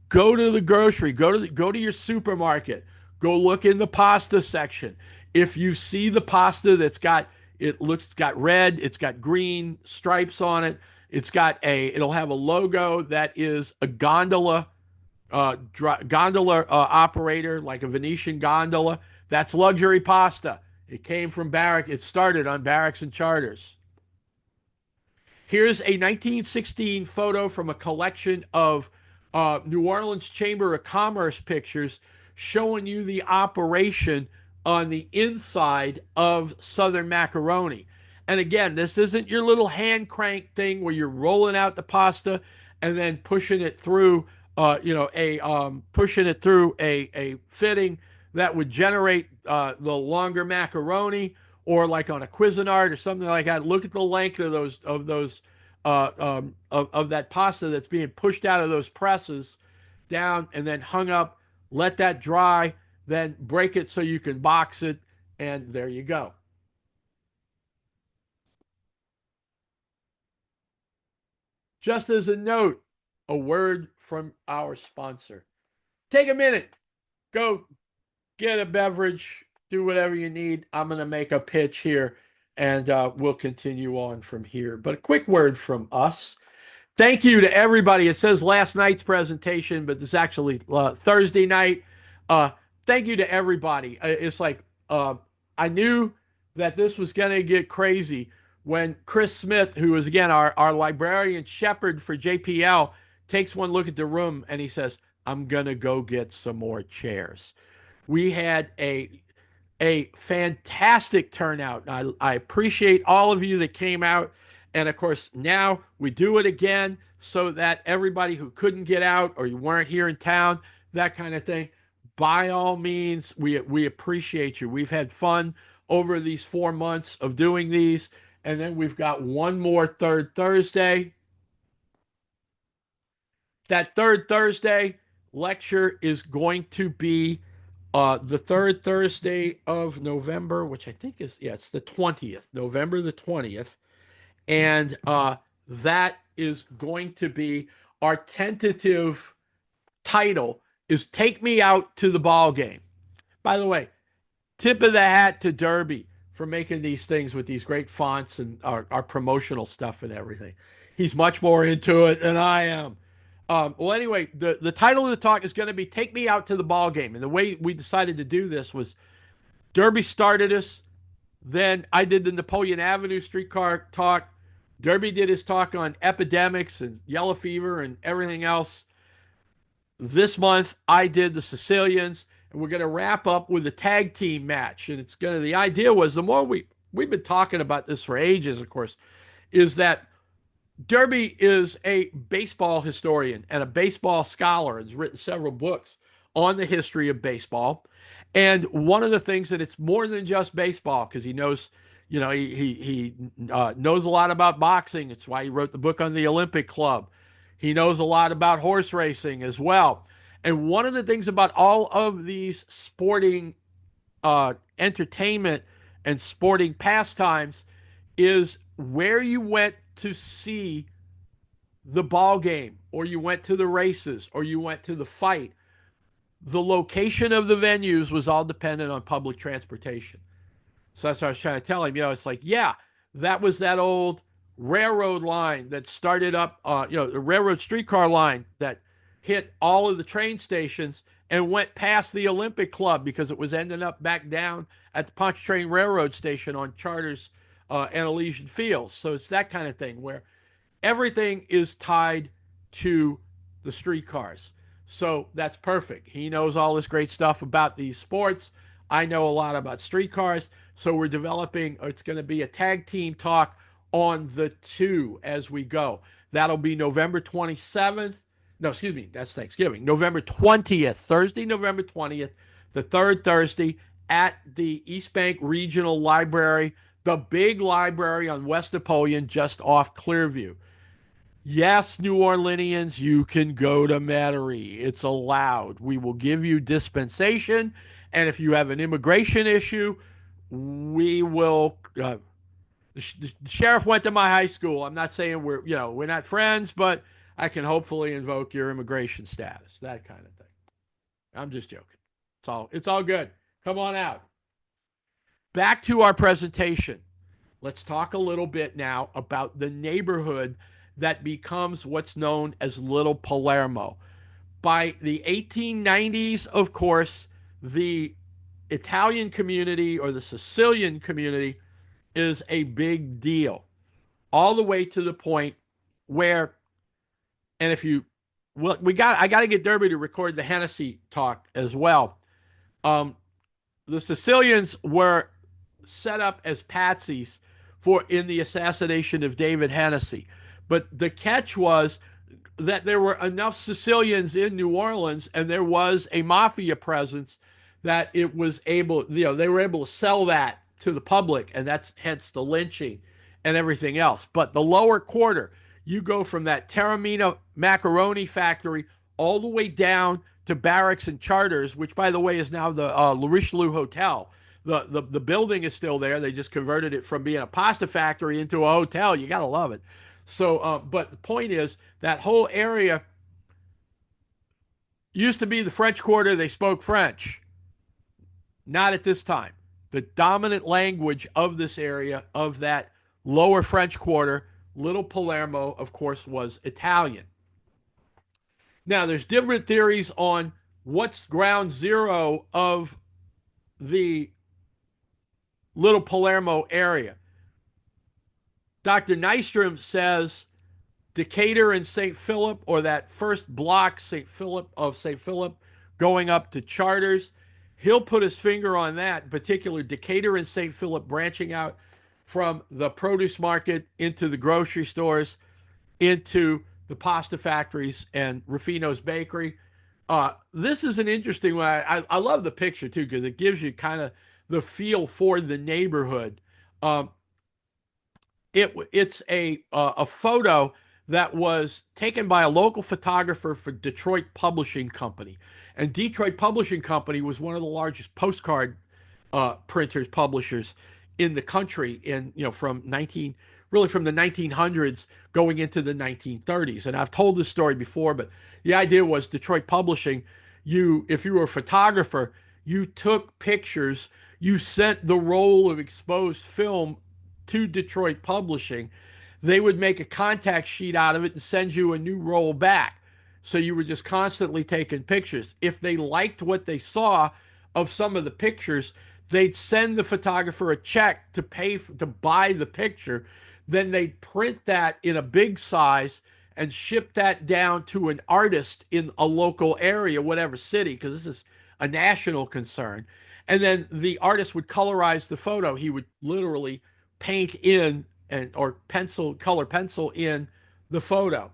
Go to the grocery, go to your supermarket, go look in the pasta section. If you see the pasta that's got it's got red, it's got green stripes on it, it'll have a logo that is a gondola operator, like a Venetian gondola. That's luxury pasta. It came from Barrack. It started on Barracks and Charters. Here's a 1916 photo from a collection of New Orleans Chamber of Commerce pictures showing you the operation on the inside of Southern Macaroni. And again, this isn't your little hand crank thing where you're rolling out the pasta and then pushing it through, pushing it through a fitting that would generate the longer macaroni, or like on a Cuisinart or something like that. Look at the length of those of that pasta that's being pushed out of those presses down and then hung up. Let that dry, then break it so you can box it, and there you go. Just as a note, a word from our sponsor. Take a minute, go get a beverage, do whatever you need. I'm going to make a pitch here, and we'll continue on from here. But a quick word from us. Thank you to everybody. It says last night's presentation, but this is actually Thursday night. Uh, Thank you to everybody. It's like I knew that this was going to get crazy when Chris Smith, who is again our librarian shepherd for JPL, takes one look at the room and he says, "I'm going to go get some more chairs." We had a fantastic turnout. I appreciate all of you that came out. And of course, now we do it again so that everybody who couldn't get out or you weren't here in town, that kind of thing, by all means, we appreciate you. We've had fun over these 4 months of doing these. And then we've got one more third Thursday. That third Thursday lecture is going to be the third Thursday of November, which I think is, yeah, it's the 20th, November the 20th. And that is going to be our tentative title is Take Me Out to the Ball Game. By the way, tip of the hat to Derby for making these things with these great fonts and our promotional stuff and everything. He's much more into it than I am. Well, anyway, the title of the talk is going to be Take Me Out to the Ball Game. And the way we decided to do this was Derby started us. Then I did the Napoleon Avenue streetcar talk. Derby did his talk on epidemics and yellow fever and everything else. This month, I did the Sicilians, and we're going to wrap up with a tag team match. And the idea was the more we've been talking about this for ages, of course, is that Derby is a baseball historian and a baseball scholar and has written several books on the history of baseball. And one of the things that it's more than just baseball because he knows, he knows a lot about boxing. It's why he wrote the book on the Olympic Club. He knows a lot about horse racing as well. And one of the things about all of these sporting entertainment and sporting pastimes is where you went to see the ball game, or you went to the races, or you went to the fight, the location of the venues was all dependent on public transportation. So that's what I was trying to tell him. It's like, yeah, that was that old railroad line that started up, the railroad streetcar line that hit all of the train stations and went past the Olympic Club because it was ending up back down at the Pontchartrain Railroad Station on Charters and Elysian Fields. So it's that kind of thing where everything is tied to the streetcars. So that's perfect. He knows all this great stuff about these sports. I know a lot about streetcars. So we're developing, it's going to be a tag team talk on the two as we go. That'll be November 27th. No, excuse me, that's Thanksgiving. November 20th, Thursday, November 20th, the third Thursday at the East Bank Regional Library, the big library on West Napoleon, just off Clearview. Yes, New Orleanians, you can go to Metairie. It's allowed. We will give you dispensation. And if you have an immigration issue, we will. The sheriff went to my high school. I'm not saying we're not friends, but I can hopefully invoke your immigration status, that kind of thing. I'm just joking. It's all good. Come on out. Back to our presentation. Let's talk a little bit now about the neighborhood that becomes what's known as Little Palermo. By the 1890s, of course, the Italian community or the Sicilian community is a big deal, all the way to the point where, and if you, well, I got to get Derby to record the Hennessy talk as well. Um, the Sicilians were set up as patsies for in the assassination of David Hennessy. But the catch was that there were enough Sicilians in New Orleans and there was a mafia presence that it was able, they were able to sell that to the public, and that's hence the lynching and everything else. But the lower quarter, you go from that Taormina macaroni factory all the way down to Barracks and Charters, which, by the way, is now the Le Richelieu Hotel. The building is still there. They just converted it from being a pasta factory into a hotel. You got to love it. So, but the point is that whole area used to be the French Quarter. They spoke French. Not at this time. The dominant language of this area, of that lower French Quarter, Little Palermo, of course, was Italian. Now, there's different theories on what's ground zero of the Little Palermo area. Dr. Nystrom says Decatur and St. Philip, or that first block, St. Philip going up to Charters. He'll put his finger on that, in particular Decatur and St. Philip branching out from the produce market into the grocery stores, into the pasta factories and Rufino's Bakery. This is an interesting one. I love the picture too, because it gives you kind of the feel for the neighborhood. It's a photo that was taken by a local photographer for Detroit Publishing Company, and Detroit Publishing Company was one of the largest postcard printers, publishers in the country, in from the 1900s going into the 1930s. And I've told this story before, but the idea was Detroit Publishing. If you were a photographer, you took pictures, you sent the roll of exposed film to Detroit Publishing. They would make a contact sheet out of it and send you a new roll back. So you were just constantly taking pictures. If they liked what they saw of some of the pictures, they'd send the photographer a check to buy the picture. Then they'd print that in a big size and ship that down to an artist in a local area, whatever city, because this is a national concern. And then the artist would colorize the photo. He would literally paint in or color pencil in the photo.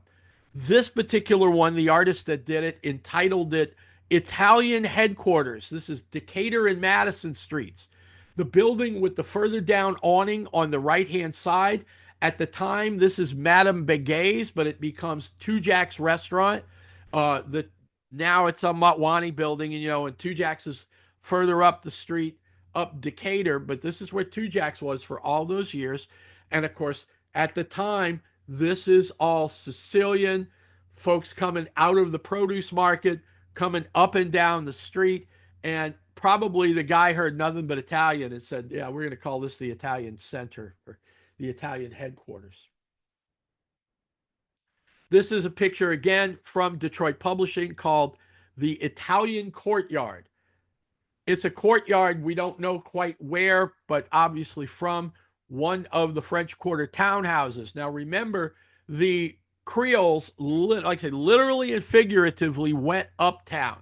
This particular one, the artist that did it entitled it Italian Headquarters. This is Decatur and Madison Streets. The building with the further down awning on the right-hand side. At the time, this is Madame Begay's, but it becomes Two Jacks Restaurant. Now it's a Motwani building, and Two Jacks is further up the street, up Decatur, but this is where Two Jacks was for all those years. And of course, at the time, This is all Sicilian folks coming out of the produce market, coming up and down the street. And probably the guy heard nothing but Italian and said, yeah, we're going to call this the Italian Center or the Italian headquarters. This is a picture again from Detroit Publishing called The Italian Courtyard. It's a courtyard. We don't know quite where, but obviously from one of the French Quarter townhouses. Now, remember, the Creoles, like I said, literally and figuratively went uptown.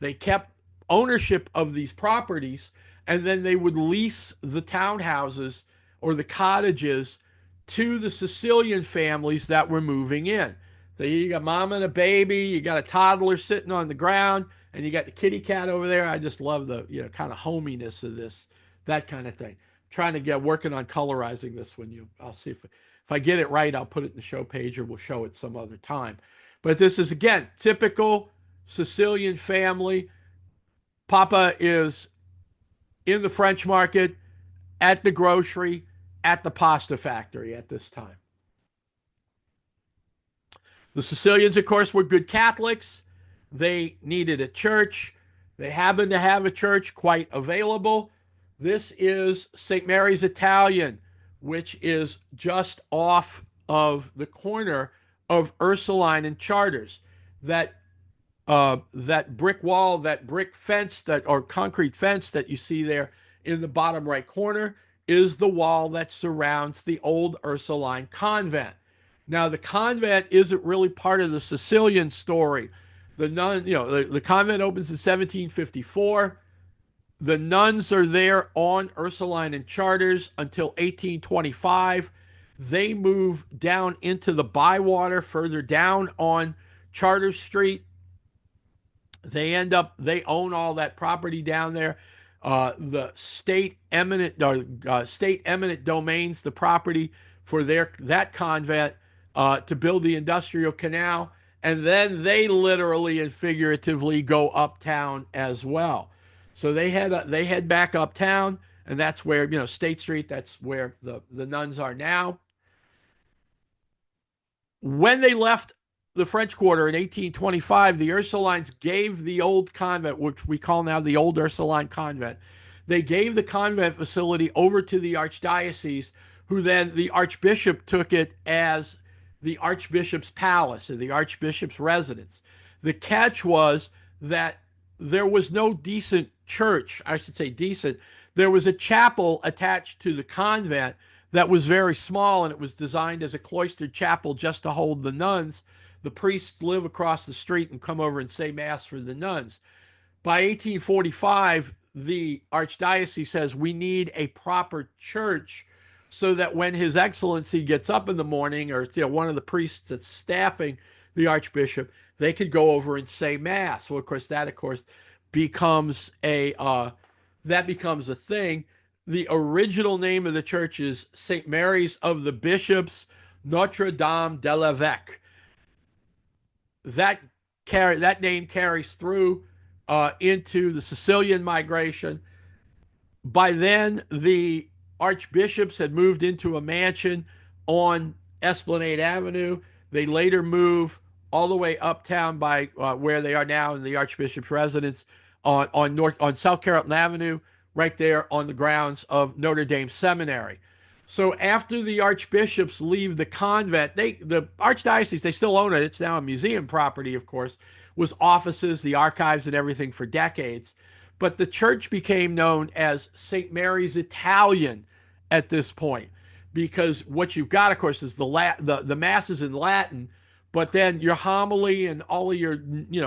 They kept ownership of these properties, and then they would lease the townhouses or the cottages to the Sicilian families that were moving in. So you got mom and a baby, you got a toddler sitting on the ground, and you got the kitty cat over there. I just love the kind of hominess of this, that kind of thing. Trying to get working on colorizing this when I'll see if I get it right, I'll put it in the show page or we'll show it some other time. But this is again typical Sicilian family. Papa is in the French market, at the grocery, at the pasta factory at this time. The Sicilians, of course, were good Catholics. They needed a church. They happened to have a church quite available. This is St. Mary's Italian, which is just off of the corner of Ursuline and Charters. That brick wall, that brick fence, or concrete fence that you see there in the bottom right corner is the wall that surrounds the old Ursuline convent. Now, the convent isn't really part of the Sicilian story. The convent opens in 1754. The nuns are there on Ursuline and Charters until 1825. They move down into the Bywater, further down on Charters Street. They own all that property down there. The state eminent domains the property for that convent to build the industrial canal, and then they literally and figuratively go uptown as well. So they head back uptown, and that's where State Street. That's where the nuns are now. When they left the French Quarter in 1825, the Ursulines gave the old convent, which we call now the Old Ursuline Convent, they gave the convent facility over to the archdiocese, who then the archbishop took it as the archbishop's palace or the archbishop's residence. The catch was that there was no decent church, I should say decent. There was a chapel attached to the convent that was very small, and it was designed as a cloistered chapel just to hold the nuns. The priests live across the street and come over and say mass for the nuns. By 1845, the archdiocese says we need a proper church so that when His Excellency gets up in the morning, or one of the priests that's staffing the archbishop, they could go over and say mass. Well, that becomes a thing. The original name of the church is St. Mary's of the Bishops, Notre Dame de l'Évêque. That name carries through into the Sicilian migration. By then, the archbishops had moved into a mansion on Esplanade Avenue. They later move all the way uptown by where they are now in the archbishop's residence on South Carrollton Avenue, right there on the grounds of Notre Dame Seminary. So after the archbishops leave the convent, the archdiocese, they still own it. It's now a museum property, of course, was offices, the archives, and everything for decades. But the church became known as St. Mary's Italian at this point, because what you've got, of course, is the masses in Latin, but then your homily and all of your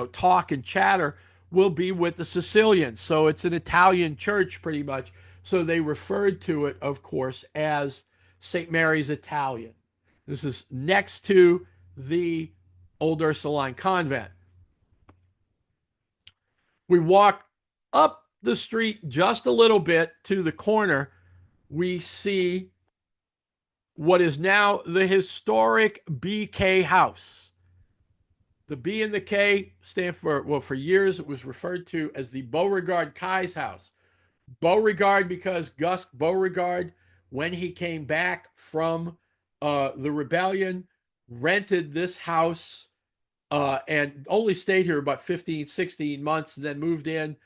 talk and chatter will be with the Sicilians. So it's an Italian church pretty much. So they referred to it, of course, as St. Mary's Italian. This is next to the Old Ursuline Convent. We walk up the street just a little bit to the corner. We see what is now the historic BK House. The B and the K stand for years it was referred to as the Beauregard Kai's house. Beauregard because Gus Beauregard, when he came back from the rebellion, rented this house and only stayed here about 15, 16 months, and then moved in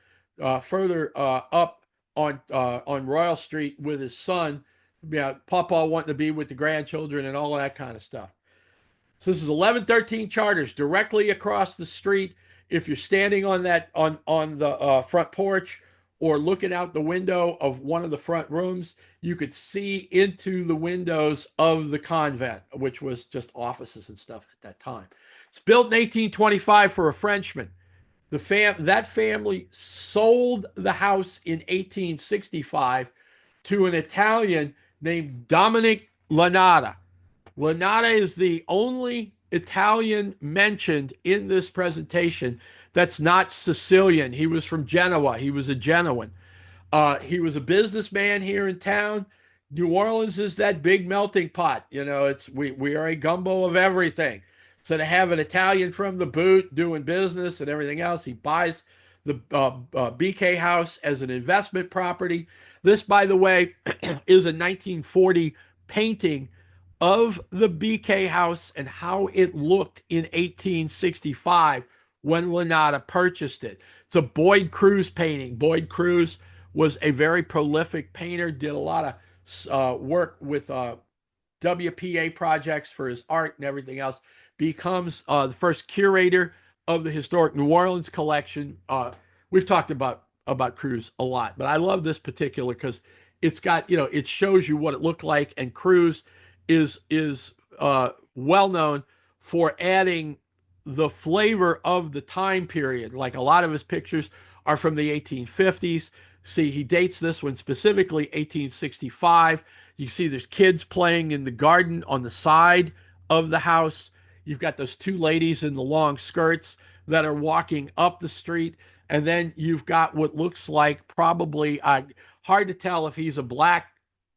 further up on Royal Street with his son. Yeah, Papa wanting to be with the grandchildren and all that kind of stuff. So this is 1113 Charters, directly across the street. If you're standing on that on the front porch or looking out the window of one of the front rooms, you could see into the windows of the convent, which was just offices and stuff at that time. It's built in 1825 for a Frenchman. That family sold the house in 1865 to an Italian named Dominic Lanata. Lanata is the only Italian mentioned in this presentation that's not Sicilian. He was from Genoa. He was a Genoan. He was a businessman here in town. New Orleans is that big melting pot. You know, it's we are a gumbo of everything. So to have an Italian from the boot doing business and everything else, he buys the BK house as an investment property. This, by the way, is a 1940 painting of the BK house and how it looked in 1865 when Lanata purchased it. It's a Boyd Cruz painting. Boyd Cruz was a very prolific painter, did a lot of work with WPA projects for his art and everything else. Becomes the first curator of the historic New Orleans collection. We've talked about Cruz a lot, but I love this particular because it's got, you know, it shows you what it looked like, and Cruz is well known for adding the flavor of the time period. Like a lot of his pictures are from the 1850s. See, he dates this one specifically 1865. You see there's kids playing in the garden on the side of the house. You've got those two ladies in the long skirts that are walking up the street. And then you've got what looks like probably hard to tell if he's a black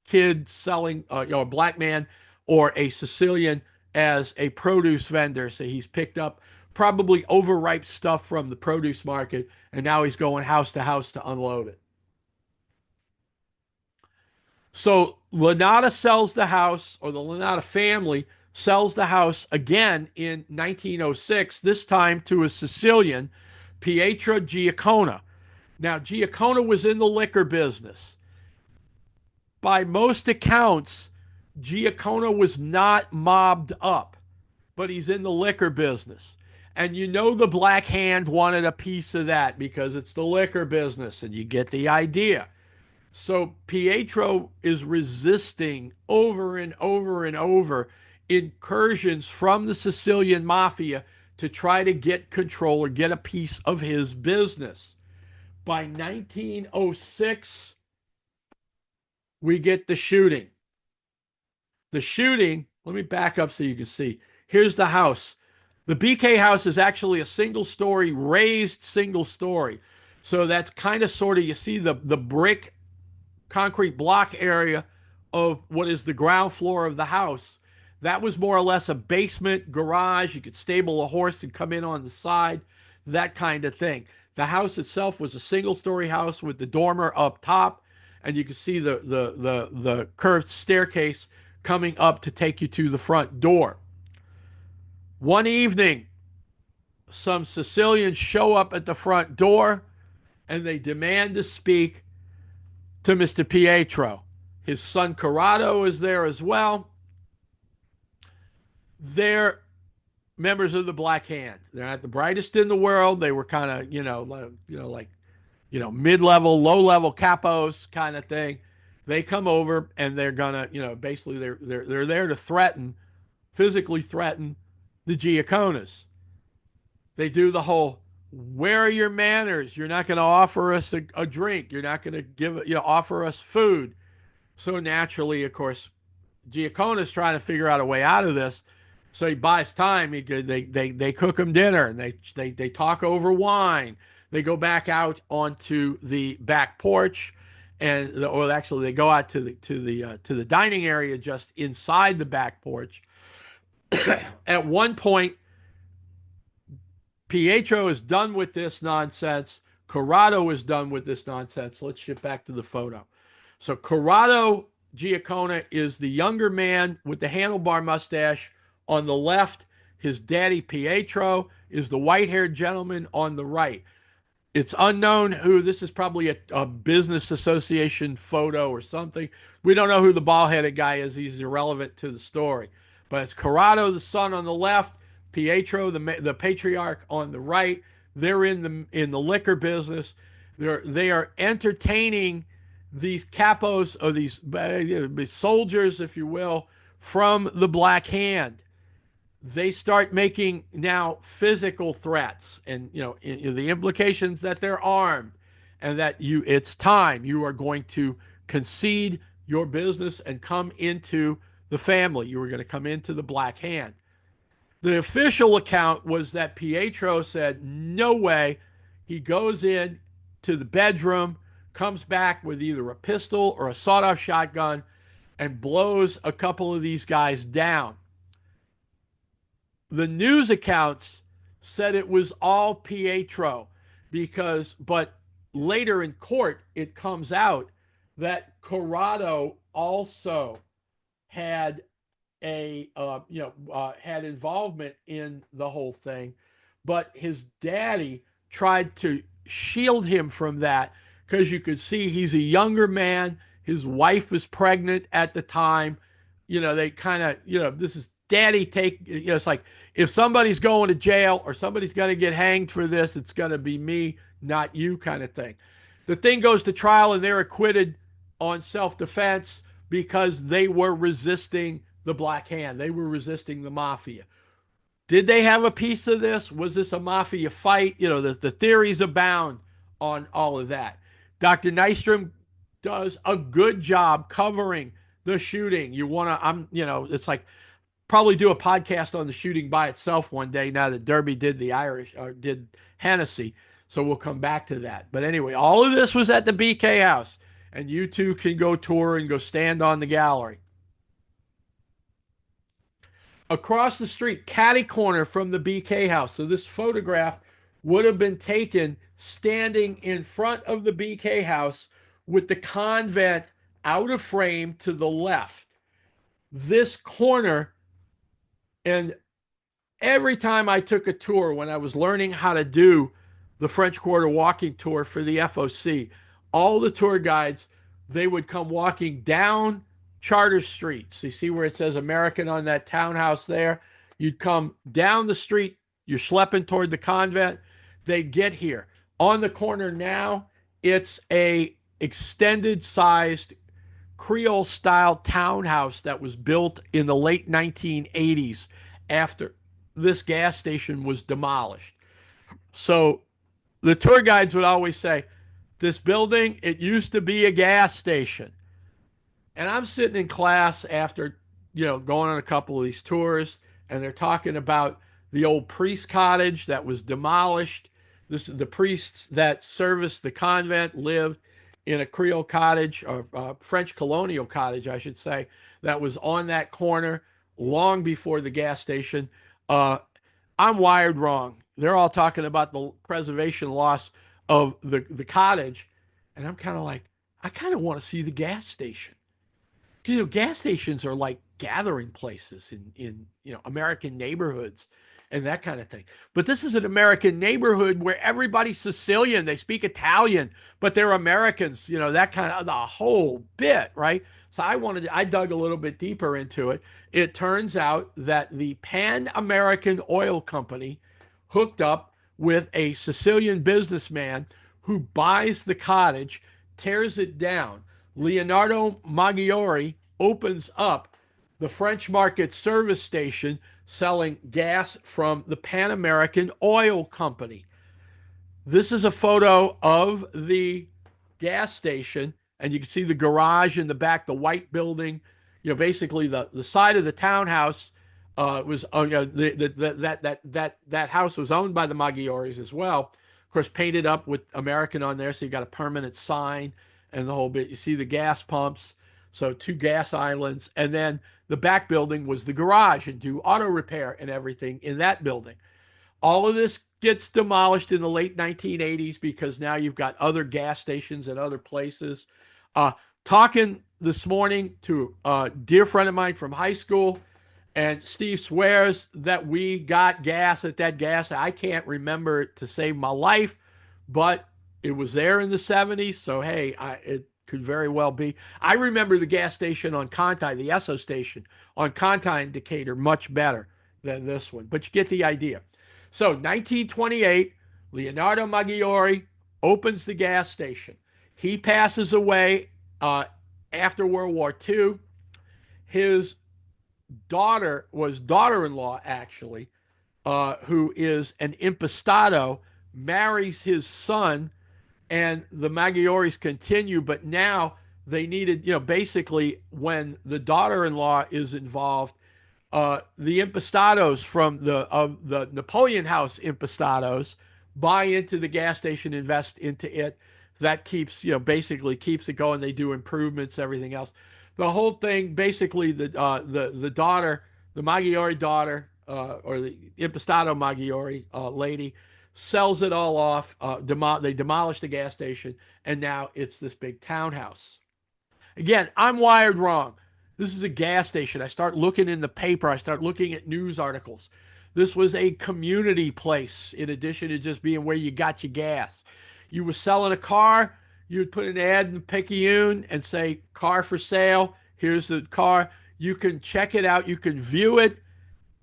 kid selling, a black man or a Sicilian as a produce vendor. So he's picked up probably overripe stuff from the produce market, and now he's going house to unload it. So Lanata sells the house, or the Lanata family sells the house again in 1906, this time to a Sicilian, Pietro Giacona. Now, Giacona was in the liquor business. By most accounts, Giacona was not mobbed up, but he's in the liquor business. And you know the Black Hand wanted a piece of that because it's the liquor business, and you get the idea. So Pietro is resisting over and over and over incursions from the Sicilian mafia to try to get control or get a piece of his business. By 1906, we get the shooting. The shooting, let me back up so you can see. Here's the house. The BK house is actually a single story, raised single story. So that's kind of sort of, you see the brick concrete block area of what is the ground floor of the house. That was more or less a basement garage. You could stable a horse and come in on the side, that kind of thing. The house itself was a single story house with the dormer up top, and you can see the curved staircase coming up to take you to the front door. One evening, some Sicilians show up at the front door and they demand to speak to Mr. Pietro. His son Corrado is there as well. They're members of the Black Hand. They're not the brightest in the world. They were kind of, mid-level, low-level capos kind of thing. They come over and they're gonna, basically they're there to physically threaten the Giaconas. They do the whole, where are your manners? You're not going to offer us a drink. You're not going to offer us food. So naturally, of course, Giacona's trying to figure out a way out of this. So he buys time. They cook him dinner, and they talk over wine. They go back out onto the back porch, or actually they go out to the dining area just inside the back porch. At one point, Pietro is done with this nonsense. Corrado is done with this nonsense. Let's shift back to the photo. So Corrado Giacona is the younger man with the handlebar mustache on the left. His daddy, Pietro, is the white haired gentleman on the right. It's unknown who this is, probably a business association photo or something. We don't know who the bald headed guy is. He's irrelevant to the story. But it's Corrado, the son, on the left, Pietro, the patriarch, on the right. They're in the liquor business. They are entertaining these capos, or these soldiers, if you will, from the Black Hand. They start making now physical threats, and the implications that they're armed, and that it's time you are going to concede your business and come into the family. You were going to come into the Black Hand. The official account was that Pietro said no way. He goes in to the bedroom, comes back with either a pistol or a sawed-off shotgun, and blows a couple of these guys down. The news accounts said it was all Pietro, but later in court it comes out that Corrado also had had involvement in the whole thing, but his daddy tried to shield him from that, because you could see he's a younger man. His wife was pregnant at the time. They kind of, this is daddy it's like, if somebody's going to jail or somebody's going to get hanged for this, it's going to be me, not you, kind of thing. The thing goes to trial and they're acquitted on self-defense because they were resisting the Black Hand. They were resisting the mafia. Did they have a piece of this? Was this a mafia fight? The theories abound on all of that. Dr. Nystrom does a good job covering the shooting. It's like, probably do a podcast on the shooting by itself one day, now that Derby did the Irish, or did Hennessy. So we'll come back to that. But anyway, all of this was at the BK house, and you too can go tour and go stand on the gallery. Across the street, catty corner from the BK house. So this photograph would have been taken standing in front of the BK house with the convent out of frame to the left. This corner, and every time I took a tour, when I was learning how to do the French Quarter walking tour for the FOC, all the tour guides, they would come walking down Charter Street. So you see where it says American on that townhouse there? You'd come down the street, you're schlepping toward the convent. They get here. On the corner now, it's a extended sized Creole style townhouse that was built in the late 1980s after this gas station was demolished. So the tour guides would always say, this building, it used to be a gas station. And I'm sitting in class after, going on a couple of these tours, and they're talking about the old priest cottage that was demolished. This is the priests that serviced the convent lived in a Creole cottage, or French colonial cottage, I should say, that was on that corner long before the gas station. I'm wired wrong. They're all talking about the preservation loss of the cottage, and I'm kind of like, I kind of want to see the gas station. Gas stations are like gathering places in American neighborhoods and that kind of thing. But this is an American neighborhood where everybody's Sicilian. They speak Italian, but they're Americans, that kind of the whole bit, right? So I dug a little bit deeper into it. It turns out that the Pan American Oil Company hooked up with a Sicilian businessman who buys the cottage, tears it down. Leonardo Maggiore opens up the French Market service station selling gas from the Pan American Oil Company. This is a photo of the gas station, and you can see the garage in the back, the white building. Basically the side of the townhouse was that house was owned by the Maggiores as well. Of course, painted up with American on there, so you got a permanent sign and the whole bit. You see the gas pumps, so 2 gas islands, and then the back building was the garage and do auto repair and everything in that building. All of this gets demolished in the late 1980s because now you've got other gas stations at other places. Talking this morning to a dear friend of mine from high school, And Steve swears that we got gas at that gas. I can't remember it to save my life, but it was there in the 70s. So, hey, it could very well be. I remember the gas station on Conti, the Esso station on Conti in Decatur, much better than this one. But you get the idea. So, 1928, Leonardo Maggiore opens the gas station. He passes away after World War II. His daughter-in-law, actually, who is an impastato, marries his son, and the Maggiores continue. But now they needed, basically when the daughter-in-law is involved, the impastados from the Napoleon House impastados buy into the gas station, invest into it. That keeps, basically keeps it going. They do improvements, everything else. The whole thing, basically, the daughter, the Maggiore daughter, or the impastato Maggiore lady, sells it all off. They demolish the gas station, and now it's this big townhouse. Again, I'm wired wrong. This is a gas station. I start looking in the paper. I start looking at news articles. This was a community place in addition to just being where you got your gas. You were selling a car, you would put an ad in the Picayune and say, car for sale. Here's the car. You can check it out. You can view it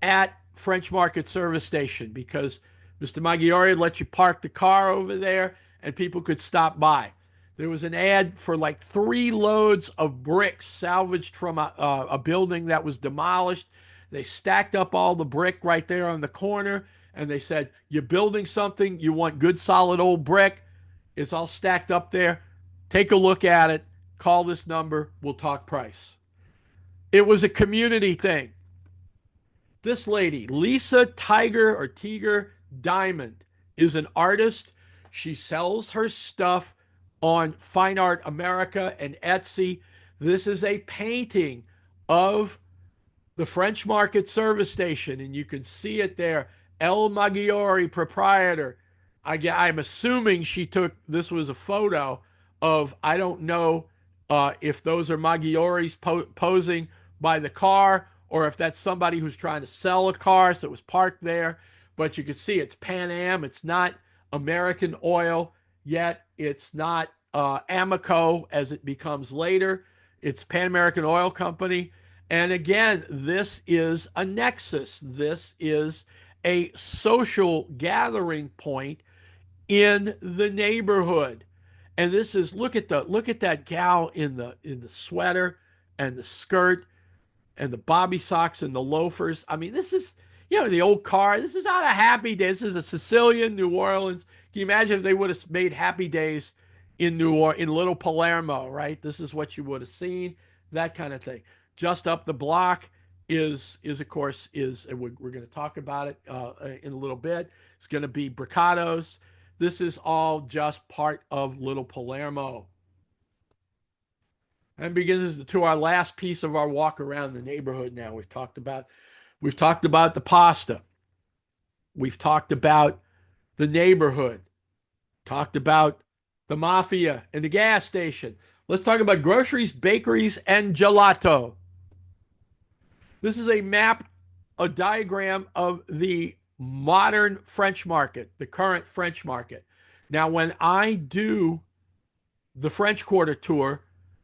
at French Market Service Station because Mr. Maggiore let you park the car over there and people could stop by. There was an ad for like 3 loads of bricks salvaged from a building that was demolished. They stacked up all the brick right there on the corner, and they said, you're building something, you want good solid old brick. It's all stacked up there. Take a look at it. Call this number. We'll talk price. It was a community thing. This lady, Lisa Tiger Diamond, is an artist. She sells her stuff on Fine Art America and Etsy. This is a painting of the French Market Service Station, and you can see it there. El Maggiore, proprietor. I'm assuming this was a photo of, I don't know if those are Maggiores posing by the car or if that's somebody who's trying to sell a car, so it was parked there. But you can see it's Pan Am. It's not American Oil yet. It's not Amoco as it becomes later. It's Pan American Oil Company. And again, this is a nexus. This is a social gathering point in the neighborhood. And this is, look at that gal in the sweater and the skirt and the bobby socks and the loafers. I mean, this is, the old car. This is not a Happy Day. This is a Sicilian, New Orleans. Can you imagine if they would have made Happy Days in in Little Palermo, right? This is what you would have seen, that kind of thing. Just up the block is of course, and we're going to talk about it in a little bit. It's going to be Bricados. This is all just part of Little Palermo. And begins to our last piece of our walk around the neighborhood. Now we've talked about the pasta. We've talked about the neighborhood. Talked about the mafia and the gas station. Let's talk about groceries, bakeries, and gelato. This is a map, a diagram of the modern French market, the current French market. Now, when I do the French Quarter tour,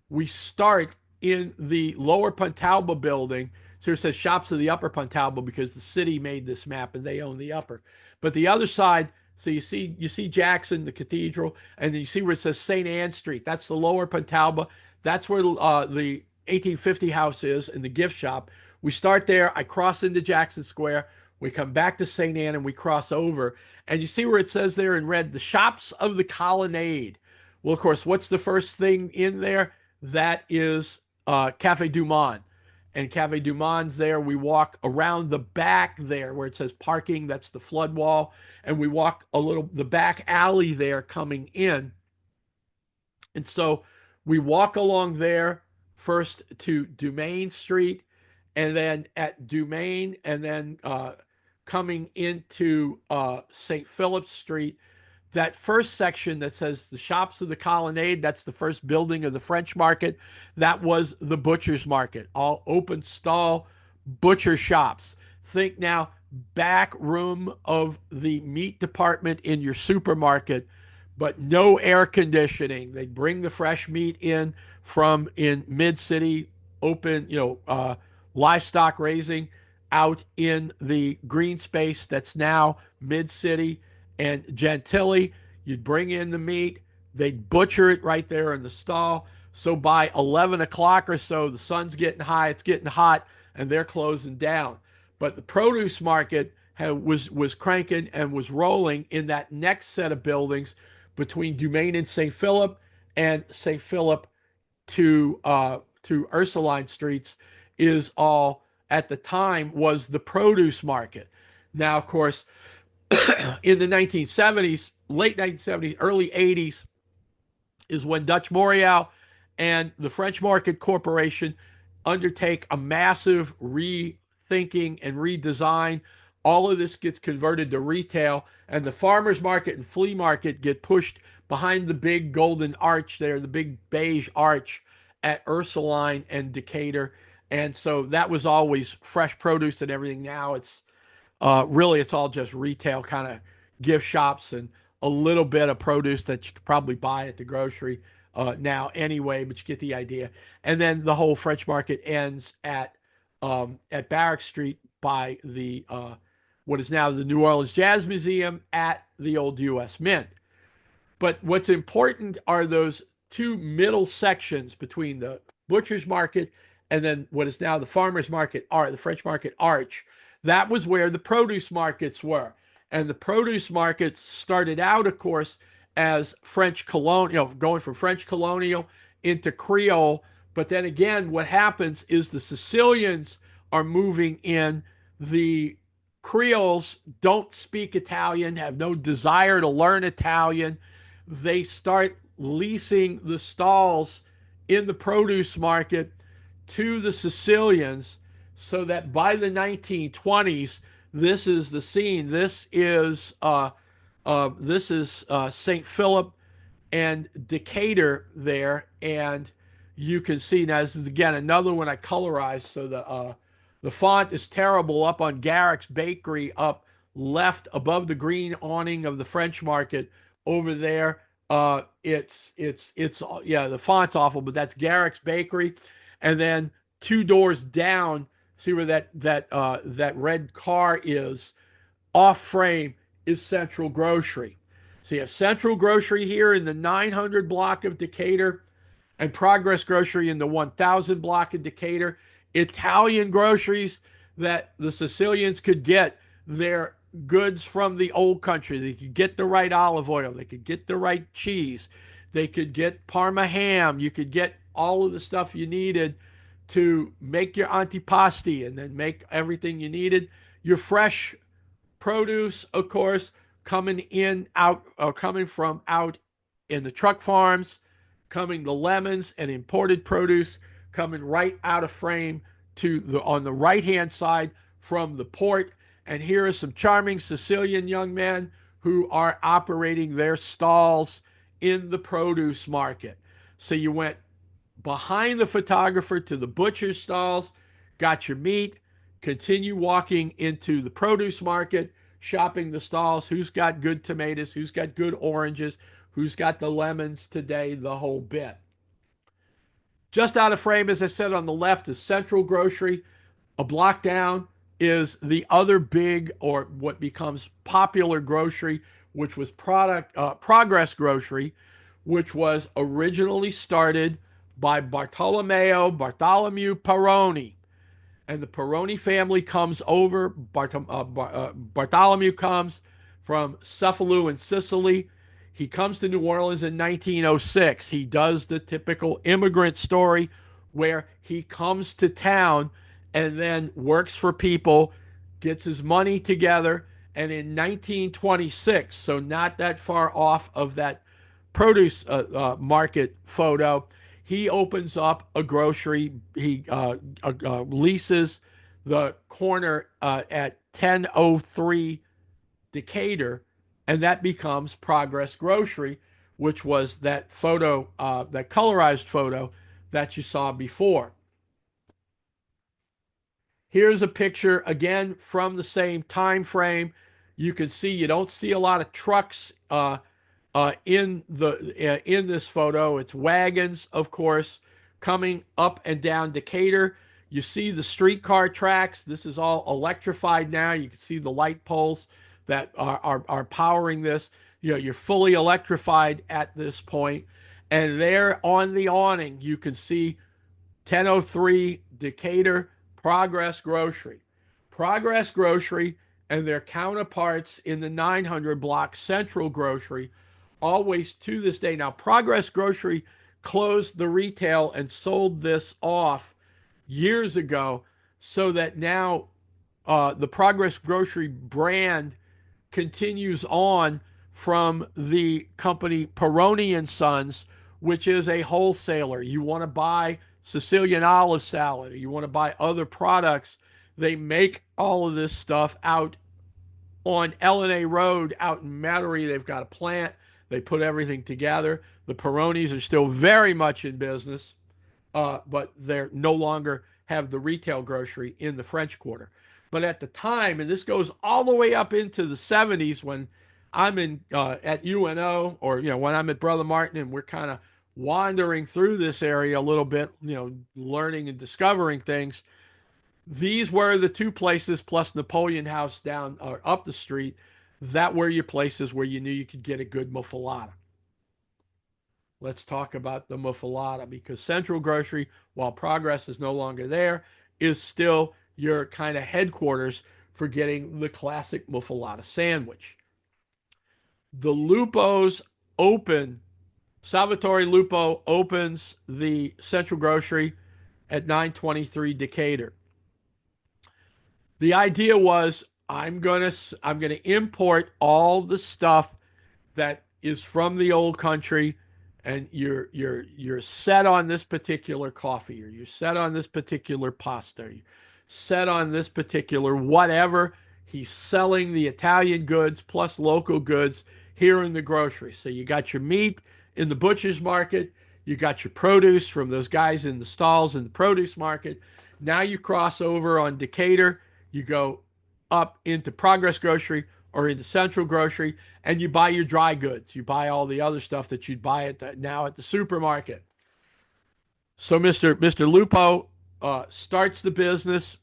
we start in the lower Pontalba building. So it says shops of the upper Pontalba because the city made this map and they own the upper. But the other side, so you see Jackson, the cathedral, and then you see where it says St. Anne Street. That's the lower Pontalba. That's where the 1850 house is and the gift shop. We start there. I cross into Jackson Square. We come back to St. Anne and we cross over. And you see where it says there in red, the shops of the colonnade. Well, of course, what's the first thing in there? That is Cafe Du Monde. And Cafe Du Monde's there. We walk around the back there where it says parking. That's the flood wall. And we walk the back alley there coming in. And so we walk along there first to Dumaine Street, and then at Dumaine, and then coming into St. Philip's Street. That first section that says the shops of the colonnade, that's the first building of the French market. That was the butcher's market, all open stall butcher shops. Think now back room of the meat department in your supermarket, but no air conditioning. They bring the fresh meat in from in mid city, open, livestock raising out in the green space that's now mid city and Gentilly. You'd bring in the meat, they'd butcher it right there in the stall. So by 11 o'clock or so, the sun's getting high, it's getting hot, and they're closing down. But the produce market was cranking and was rolling in that next set of buildings between Dumaine and St. Philip and St. Philip to Ursuline Streets is all at the time was the produce market. Now, of course, in the 1970s, late 1970s, early 80s, is when Dutch Morial and the French Market Corporation undertake a massive rethinking and redesign. All of this gets converted to retail, and the farmers market and flea market get pushed behind the big golden arch there, the big beige arch at Ursuline and Decatur. And so that was always fresh produce and everything. Now really, it's all just retail kind of gift shops and a little bit of produce that you could probably buy at the grocery now anyway, but you get the idea. And then the whole French market ends at Barrack Street by the what is now the New Orleans Jazz Museum at the old U.S. Mint. But what's important are those two middle sections between the butcher's market and then what is now the farmer's market, or the French market arch. That was where the produce markets were. And the produce markets started out, of course, as French colonial, going from French colonial into Creole. But then again, what happens is the Sicilians are moving in. The Creoles don't speak Italian, have no desire to learn Italian. They start leasing the stalls in the produce market to the Sicilians so that by the 1920s, this is the scene. This is St. Philip and Decatur there, and you can see now this is again another one I colorized. So the font is terrible up on Garrick's Bakery up left above the green awning of the French market over there. It's yeah, the font's awful, but that's Garrick's Bakery, and then two doors down, see where that red car is off frame is Central Grocery. So you have Central Grocery here in the 900 block of Decatur and Progress Grocery in the 1000 block of Decatur. Italian groceries that the Sicilians could get their goods from the old country. They could get the right olive oil. They could get the right cheese. They could get Parma ham. You could get all of the stuff you needed to make your antipasti and then make everything you needed. Your fresh produce, of course, coming from out in the truck farms, coming the lemons and imported produce coming right out of frame to the on the right hand side from the port. And here are some charming Sicilian young men who are operating their stalls in the produce market. So you went behind the photographer to the butcher's stalls, got your meat, continue walking into the produce market, shopping the stalls. Who's got good tomatoes? Who's got good oranges? Who's got the lemons today? The whole bit. Just out of frame, as I said, on the left is Central Grocery. A block down is the other big, or what becomes popular grocery, which was Progress Grocery, which was originally started by Bartholomew Peroni. And the Peroni family comes over. Bartholomew comes from Cefalù in Sicily. He comes to New Orleans in 1906. He does the typical immigrant story where he comes to town and then works for people, gets his money together, and in 1926, so not that far off of that produce market photo, he opens up a grocery. He leases the corner at 1003 Decatur, and that becomes Progress Grocery, which was that photo, that colorized photo that you saw before. Here's a picture again from the same time frame. You can see you don't see a lot of trucks in this photo. It's wagons, of course, coming up and down Decatur. You see the streetcar tracks. This is all electrified now. You can see the light poles that are powering this. You know, you're fully electrified at this point. And there on the awning, you can see 1003 Decatur Progress Grocery. Progress Grocery and their counterparts in the 900 block Central Grocery, always to this day. Now, Progress Grocery closed the retail and sold this off years ago, so that now the Progress Grocery brand continues on from the company Peroni and Sons, which is a wholesaler. You want to buy Sicilian olive salad, or you want to buy other products, they make all of this stuff out on LNA Road out in Metairie. They've got a plant. They put everything together. The Peronis are still very much in business, but they're no longer have the retail grocery in the French Quarter. But at the time, and this goes all the way up into the 70s, when I'm in at UNO, or when I'm at Brother Martin, and we're kind of wandering through this area a little bit, learning and discovering things. These were the two places, plus Napoleon House down or up the street, that were your places where you knew you could get a good muffalata. Let's talk about the muffalata, because Central Grocery, while Progress is no longer there, is still your kind of headquarters for getting the classic muffalata sandwich. The Lupo's open. Salvatore Lupo opens the Central Grocery at 923 Decatur. The idea was, I'm gonna import all the stuff that is from the old country, and you're set on this particular coffee, or you're set on this particular pasta, you're set on this particular whatever. He's selling the Italian goods plus local goods here in the grocery. So you got your meat in the butcher's market, you got your produce from those guys in the stalls in the produce market. Now you cross over on Decatur, you go up into Progress Grocery or into Central Grocery, and you buy your dry goods. You buy all the other stuff that you'd buy now at the supermarket. So Mr. Lupo starts the business.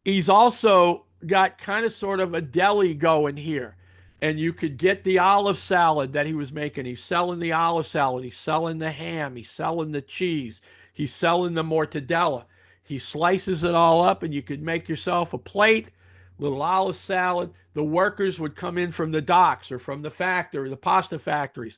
He's also got kind of sort of a deli going here. And you could get the olive salad that he was making. He's selling the olive salad. He's selling the ham. He's selling the cheese. He's selling the mortadella. He slices it all up, and you could make yourself a plate, little olive salad. The workers would come in from the docks or from the factory, the pasta factories,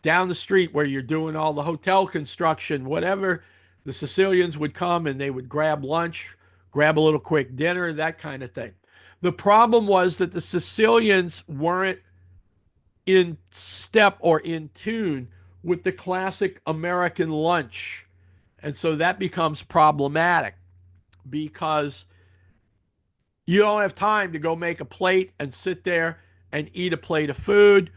down the street where you're doing all the hotel construction, whatever. The Sicilians would come and they would grab lunch, grab a little quick dinner, that kind of thing. The problem was that the Sicilians weren't in step or in tune with the classic American lunch. And so that becomes problematic, because you don't have time to go make a plate and sit there and eat a plate of food.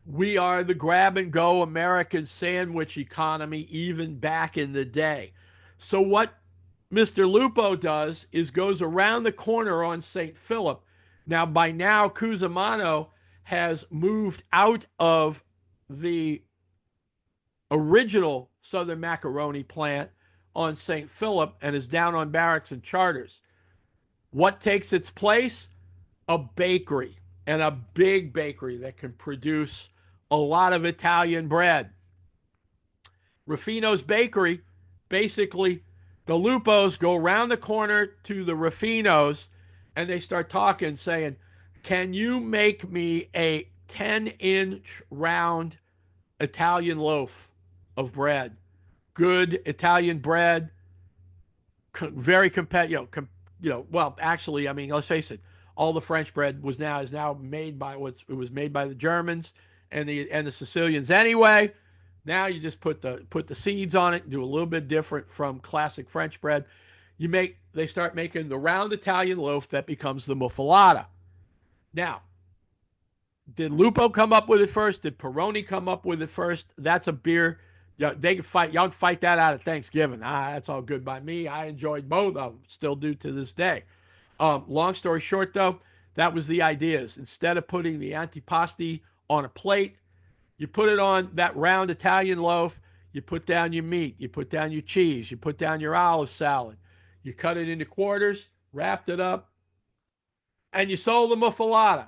We are the grab and go American sandwich economy, even back in the day. So what Mr. Lupo does is goes around the corner on St. Philip. Now, by now, Cusimano has moved out of the original Southern Macaroni plant on St. Philip and is down on Barracks and Charters. What takes its place? A bakery, and a big bakery that can produce a lot of Italian bread. Ruffino's Bakery, basically, the Lupos go around the corner to the Ruffino's, and they start talking, saying, can you make me a 10-inch round Italian loaf of bread? Good Italian bread, very competitive. Well, actually, I mean, let's face it, all the French bread is now made by it was made by the Germans and the Sicilians anyway. Now you just put the seeds on it, do a little bit different from classic French bread. They start making the round Italian loaf that becomes the muffalata. Now, did Lupo come up with it first? Did Peroni come up with it first? That's a beer Yeah, they can fight. Y'all can fight that out at Thanksgiving. That's all good by me. I enjoyed both of them. Still do to this day. Long story short, though, that was the ideas. Instead of putting the antipasti on a plate, you put it on that round Italian loaf. You put down your meat. You put down your cheese. You put down your olive salad. You cut it into quarters, wrapped it up, and you sold the muffalata.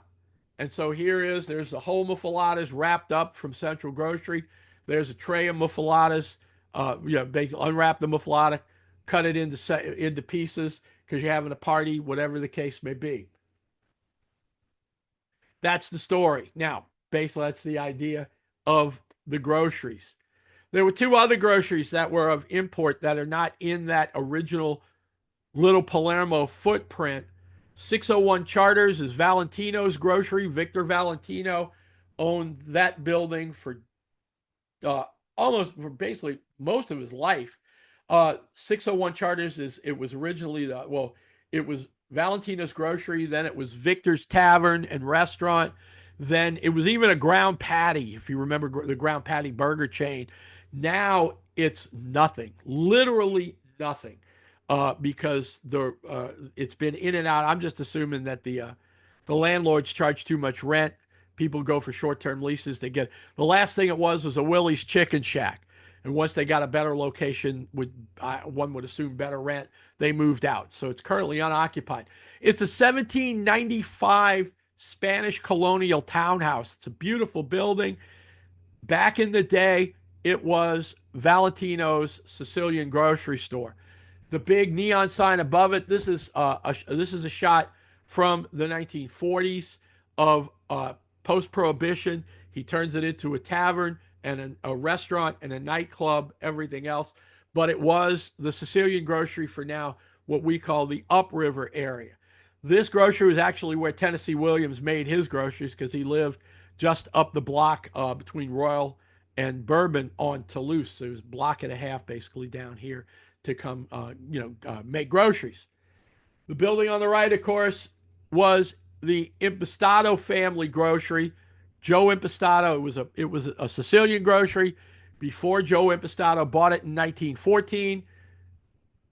And so there's the whole muffalatas wrapped up from Central Grocery. There's a tray of muffalatas. Unwrap the muffalata, cut it into pieces because you're having a party, whatever the case may be. That's the story. Now, basically, that's the idea of the groceries. There were two other groceries that were of import that are not in that original Little Palermo footprint. 601 Charters is Valentino's grocery. Victor Valentino owned that building for uh, almost for basically most of his life. 601 Charters it was originally it was Valentino's grocery, then it was Victor's Tavern and Restaurant, then it was even a Ground Patty, if you remember the Ground Patty burger chain. Now it's nothing, literally nothing, because it's been in and out. I'm just assuming that the landlords charge too much rent. People go for short-term leases. They get the last thing it was a Willie's Chicken Shack, and once they got a better location with one would assume better rent, they moved out. So it's currently unoccupied. It's a 1795 Spanish colonial townhouse. It's a beautiful building. Back in the day, it was Valentino's Sicilian grocery store. The big neon sign above it. This is a shot from the 1940s of post-prohibition. He turns it into a tavern and a restaurant and a nightclub, everything else. But it was the Sicilian grocery for now, what we call the upriver area. This grocery was actually where Tennessee Williams made his groceries because he lived just up the block between Royal and Bourbon on Toulouse. So it was a block and a half basically down here to come, make groceries. The building on the right, of course, was the Impastato family grocery. Joe Impastato, it was a Sicilian grocery before Joe Impastato bought it in 1914.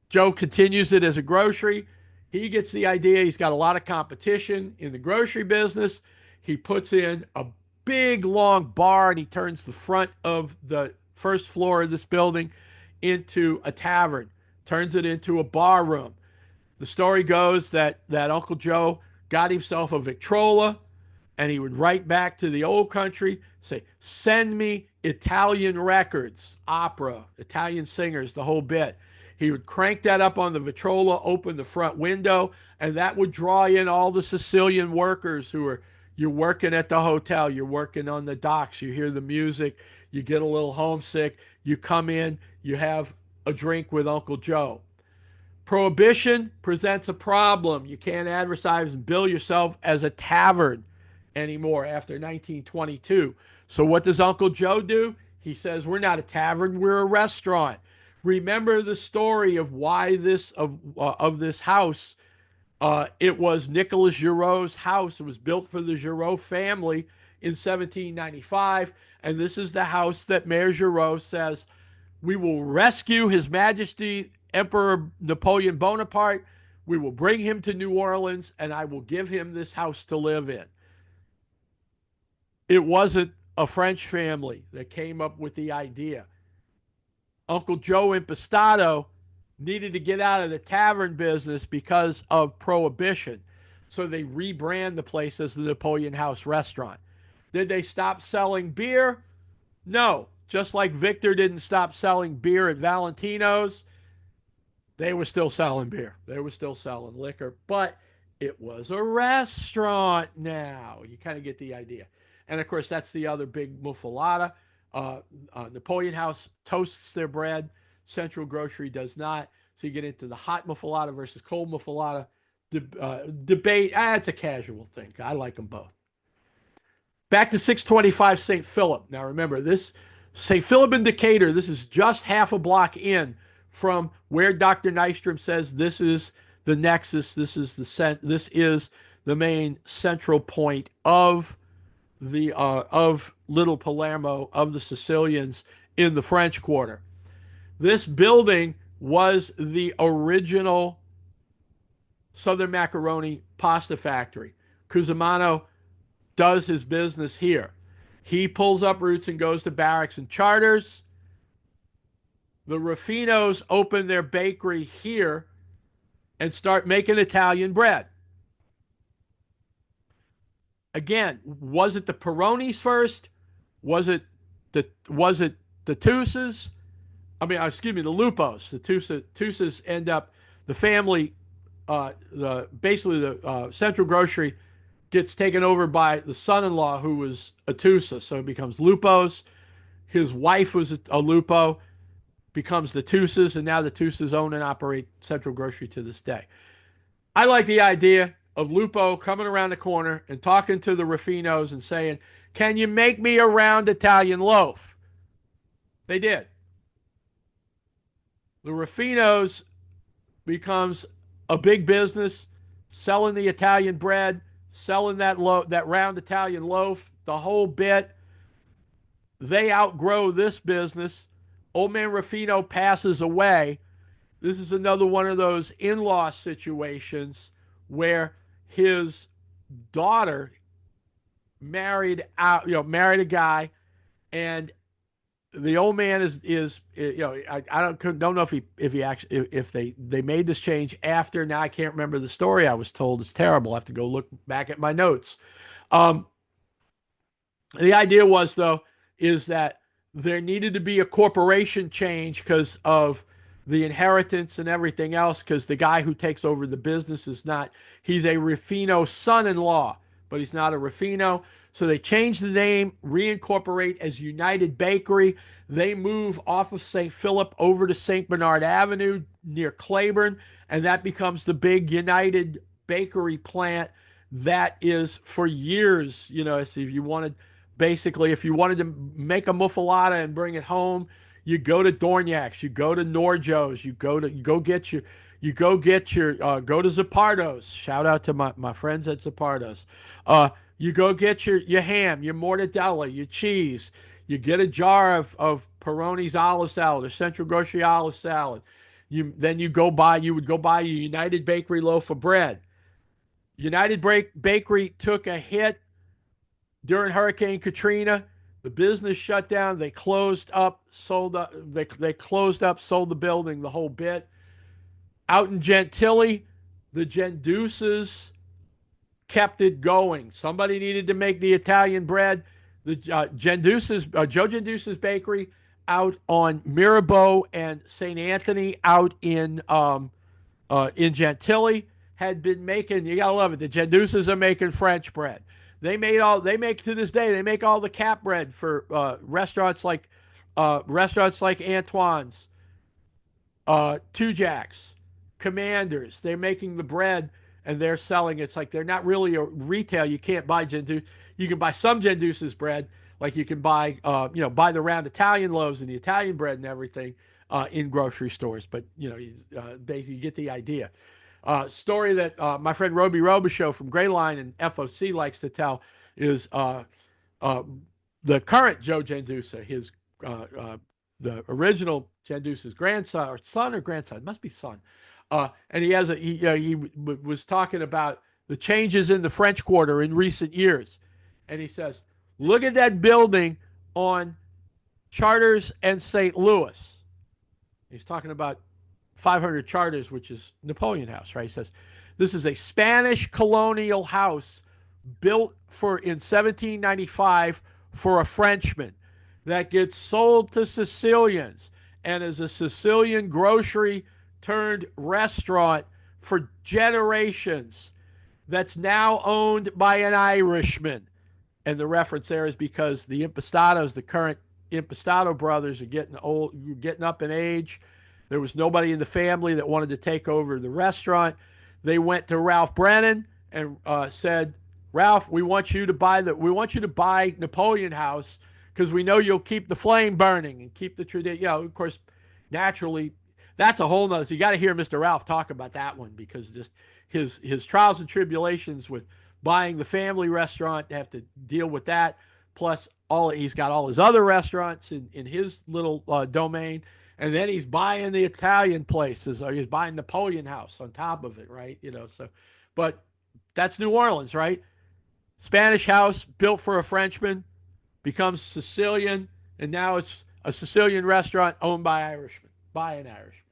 Joe continues it as a grocery. He gets the idea. He's got a lot of competition in the grocery business. He puts in a big long bar and he turns the front of the first floor of this building into a tavern, turns it into a bar room. The story goes that Uncle Joe got himself a Victrola, and he would write back to the old country, say, send me Italian records, opera, Italian singers, the whole bit. He would crank that up on the Victrola, open the front window, and that would draw in all the Sicilian workers you're working at the hotel, you're working on the docks, you hear the music, you get a little homesick, you come in, you have a drink with Uncle Joe. Prohibition presents a problem. You can't advertise and bill yourself as a tavern anymore after 1922. So what does Uncle Joe do? He says, we're not a tavern, we're a restaurant. Remember the story of why this house. It was Nicolas Giraud's house. It was built for the Giraud family in 1795, and this is the house that Mayor Giraud says, we will rescue His Majesty Emperor Napoleon Bonaparte. We will bring him to New Orleans, and I will give him this house to live in. It wasn't a French family that came up with the idea. Uncle Joe Impastato needed to get out of the tavern business because of prohibition. So they rebrand the place as the Napoleon House Restaurant. Did they stop selling beer? No. Just like Victor didn't stop selling beer at Valentino's, they were still selling beer. They were still selling liquor, but it was a restaurant now. You kind of get the idea. And of course, that's the other big muffalata. Napoleon House toasts their bread. Central Grocery does not. So you get into the hot muffalata versus cold muffalata debate. It's a casual thing. I like them both. Back to 625 St. Philip. Now remember, this St. Philip in Decatur, this is just half a block in from where Dr. Nystrom says this is the nexus, this is the main central point of Little Palermo, of the Sicilians in the French Quarter. This building was the original Southern Macaroni pasta factory. Cusimano does his business here. He pulls up roots and goes to barracks and charters. The Ruffinos open their bakery here and start making Italian bread. Again, was it the Peronis first? Was it the Tusas? I mean, excuse me, the Lupos. The Tusas end up the family. Basically the Central Grocery gets taken over by the son-in-law who was a Tusa, so it becomes Lupos. His wife was a Lupo, becomes the Tusas, and now the Tusas own and operate Central Grocery to this day. I like the idea of Lupo coming around the corner and talking to the Ruffinos and saying, "Can you make me a round Italian loaf?" They did. The Ruffinos becomes a big business, selling the Italian bread, selling that round Italian loaf, the whole bit. They outgrow this business. Old man Ruffino passes away. This is another one of those in-law situations where his daughter married a guy, and the old man is I don't know if they made this change after. Now I can't remember the story I was told. It's terrible. I have to go look back at my notes. Um, the idea was, though, is that there needed to be a corporation change because of the inheritance and everything else, because the guy who takes over the business he's a Ruffino son-in-law, but he's not a Ruffino. So they change the name, reincorporate as United Bakery. They move off of St. Philip over to St. Bernard Avenue near Claiborne, and that becomes the big United Bakery plant that is for years. So if you wanted to make a muffalata and bring it home, you go to Dorniak's, you go to Norjo's, go to Zappardo's. Shout out to my friends at Zappardo's. You go get your ham, your mortadella, your cheese. You get a jar of Peroni's olive salad or Central Grocery olive salad. You would go buy a United Bakery loaf of bread. United Bakery took a hit during Hurricane Katrina. The business shut down. They closed up, sold the building, the whole bit. Out in Gentilly, the Genduces kept it going. Somebody needed to make the Italian bread. The Joe Genduce's bakery out on Mirabeau and St. Anthony out in Gentilly had been making, you gotta love it, the Genduces are making French bread. They make to this day, they make all the cap bread for restaurants like Antoine's, Two Jacks, Commanders. They're making the bread and they're selling. It's like they're not really a retail. You can't buy Genduce. You can buy some Genduce's bread, like you can buy the round Italian loaves and the Italian bread and everything in grocery stores. But basically you get the idea. Story that my friend Roby Robichaux from Gray Line and FOC likes to tell is the current Joe Genduce, the original Genduce's grandson, or son or grandson, it must be son. And he was talking about the changes in the French Quarter in recent years. And he says, look at that building on Charters and St. Louis. He's talking about 500 Charters, which is Napoleon House, right? He says, this is a Spanish colonial house built in 1795 for a Frenchman that gets sold to Sicilians and is a Sicilian grocery turned restaurant for generations that's now owned by an Irishman. And the reference there is because the Impastatos, the current Impastato brothers, are getting old, getting up in age. There was nobody in the family that wanted to take over the restaurant. They went to Ralph Brennan and said, Ralph, we want you to buy Napoleon House because we know you'll keep the flame burning and keep the tradition. Of course, naturally, that's a whole nother. So you got to hear Mr. Ralph talk about that one, because just his trials and tribulations with buying the family restaurant, have to deal with that. plus he's got all his other restaurants in his little domain, and then he's buying the Italian places, or he's buying Napoleon House on top of it, right? So, but that's New Orleans, right? Spanish house built for a Frenchman becomes Sicilian, and now it's a Sicilian restaurant owned by Irishmen, by an Irishman.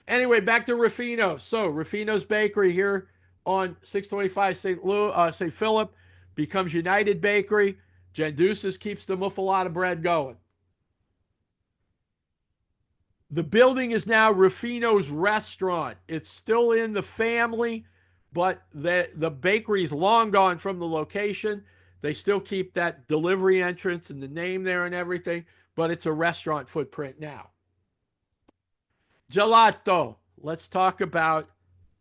Anyway, back to Ruffino. So Ruffino's Bakery here on 625 St. Philip becomes United Bakery. Jandusis keeps the muffalata bread going. The building is now Ruffino's Restaurant. It's still in the family, but the bakery's long gone from the location. They still keep that delivery entrance and the name there and everything, but it's a restaurant footprint now. Gelato. Let's talk about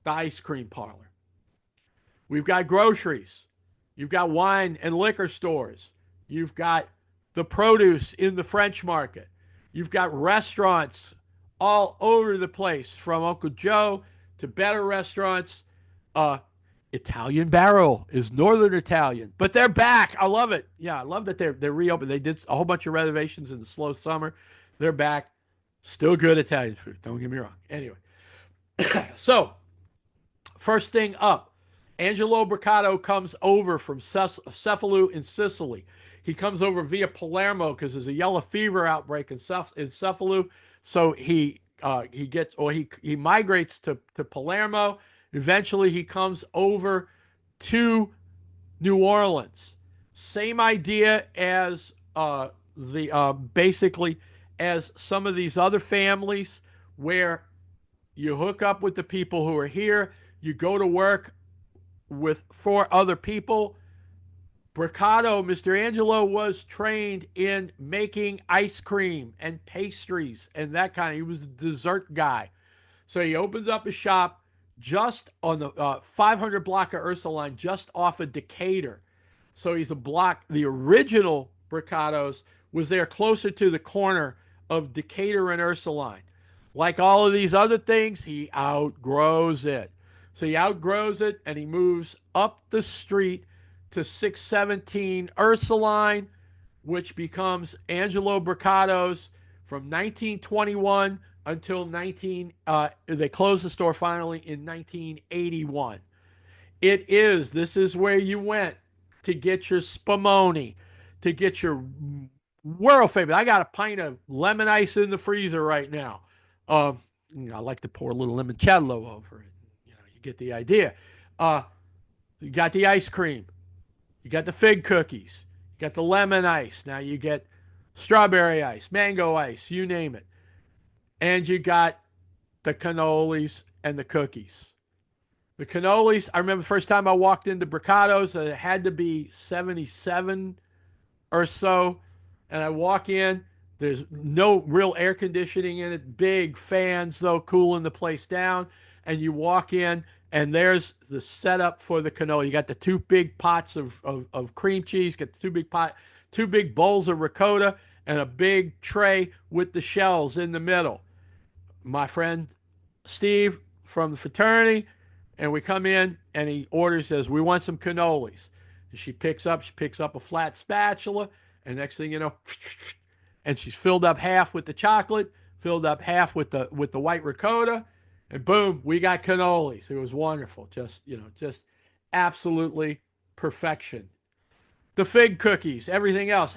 the ice cream parlor. We've got groceries. You've got wine and liquor stores. You've got the produce in the French market. You've got restaurants all over the place, from Uncle Joe to better restaurants. Italian Barrel is Northern Italian, but they're back. I love it. Yeah, I love that they're reopened. They did a whole bunch of renovations in the slow summer. They're back. Still good Italian food. Don't get me wrong. Anyway, so first thing up, Angelo Briccato comes over from Cefalù in Sicily. He comes over via Palermo because there's a yellow fever outbreak in Cefalù. So he migrates to Palermo. Eventually, he comes over to New Orleans. Same idea as basically as some of these other families, where you hook up with the people who are here. You go to work with 4 other people. Briccato, Mr. Angelo, was trained in making ice cream and pastries and that kind of. He was a dessert guy. So he opens up a shop just on the 500 block of Ursuline, just off of Decatur. So he's a block. The original Briccato's was there closer to the corner of Decatur and Ursuline. Like all of these other things, he outgrows it. So he outgrows it, and he moves up the street to 617 Ursuline, which becomes Angelo Briccato's from 1921 until they closed the store finally in 1981. This is where you went to get your spumoni, to get your world famous. I got a pint of lemon ice in the freezer right now. I like to pour a little limoncello over it. You get the idea. You got the ice cream. You got the fig cookies. You got the lemon ice. Now you get strawberry ice, mango ice, you name it. And you got the cannolis and the cookies. The cannolis, I remember the first time I walked into Briccato's, it had to be 77 or so. And I walk in, there's no real air conditioning in it, big fans though, cooling the place down. And you walk in, and there's the setup for the cannoli. You got the 2 big pots of cream cheese, got the 2 big bowls of ricotta, and a big tray with the shells in the middle. My friend Steve from the fraternity, and we come in, and he orders, says, we want some cannolis. And she picks up a flat spatula, and next thing you know, and she's filled up half with the chocolate, filled up half with the white ricotta, and boom, we got cannolis. It was wonderful. Just absolutely perfection. The fig cookies, everything else.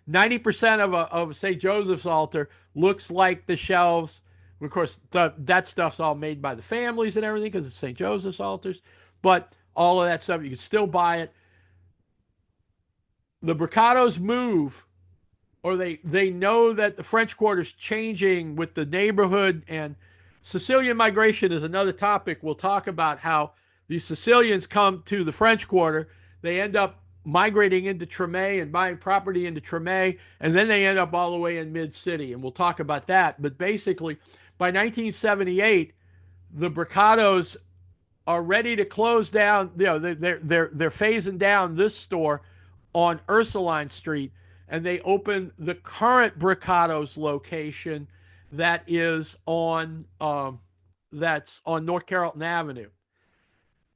90% of St. Joseph's altar looks like the shelves. Of course, that stuff's all made by the families and everything because it's St. Joseph's altars. But all of that stuff, you can still buy it. The Briccatos move, or they know that the French Quarter's changing with the neighborhood, and Sicilian migration is another topic. We'll talk about how these Sicilians come to the French Quarter. They end up migrating into Tremé and buying property into Tremé, and then they end up all the way in Mid-City, and we'll talk about that. But basically, by 1978, the Briccatos are ready to close down. They're phasing down this store on Ursuline Street, and they open the current Briccato's location that is on North Carrollton Avenue.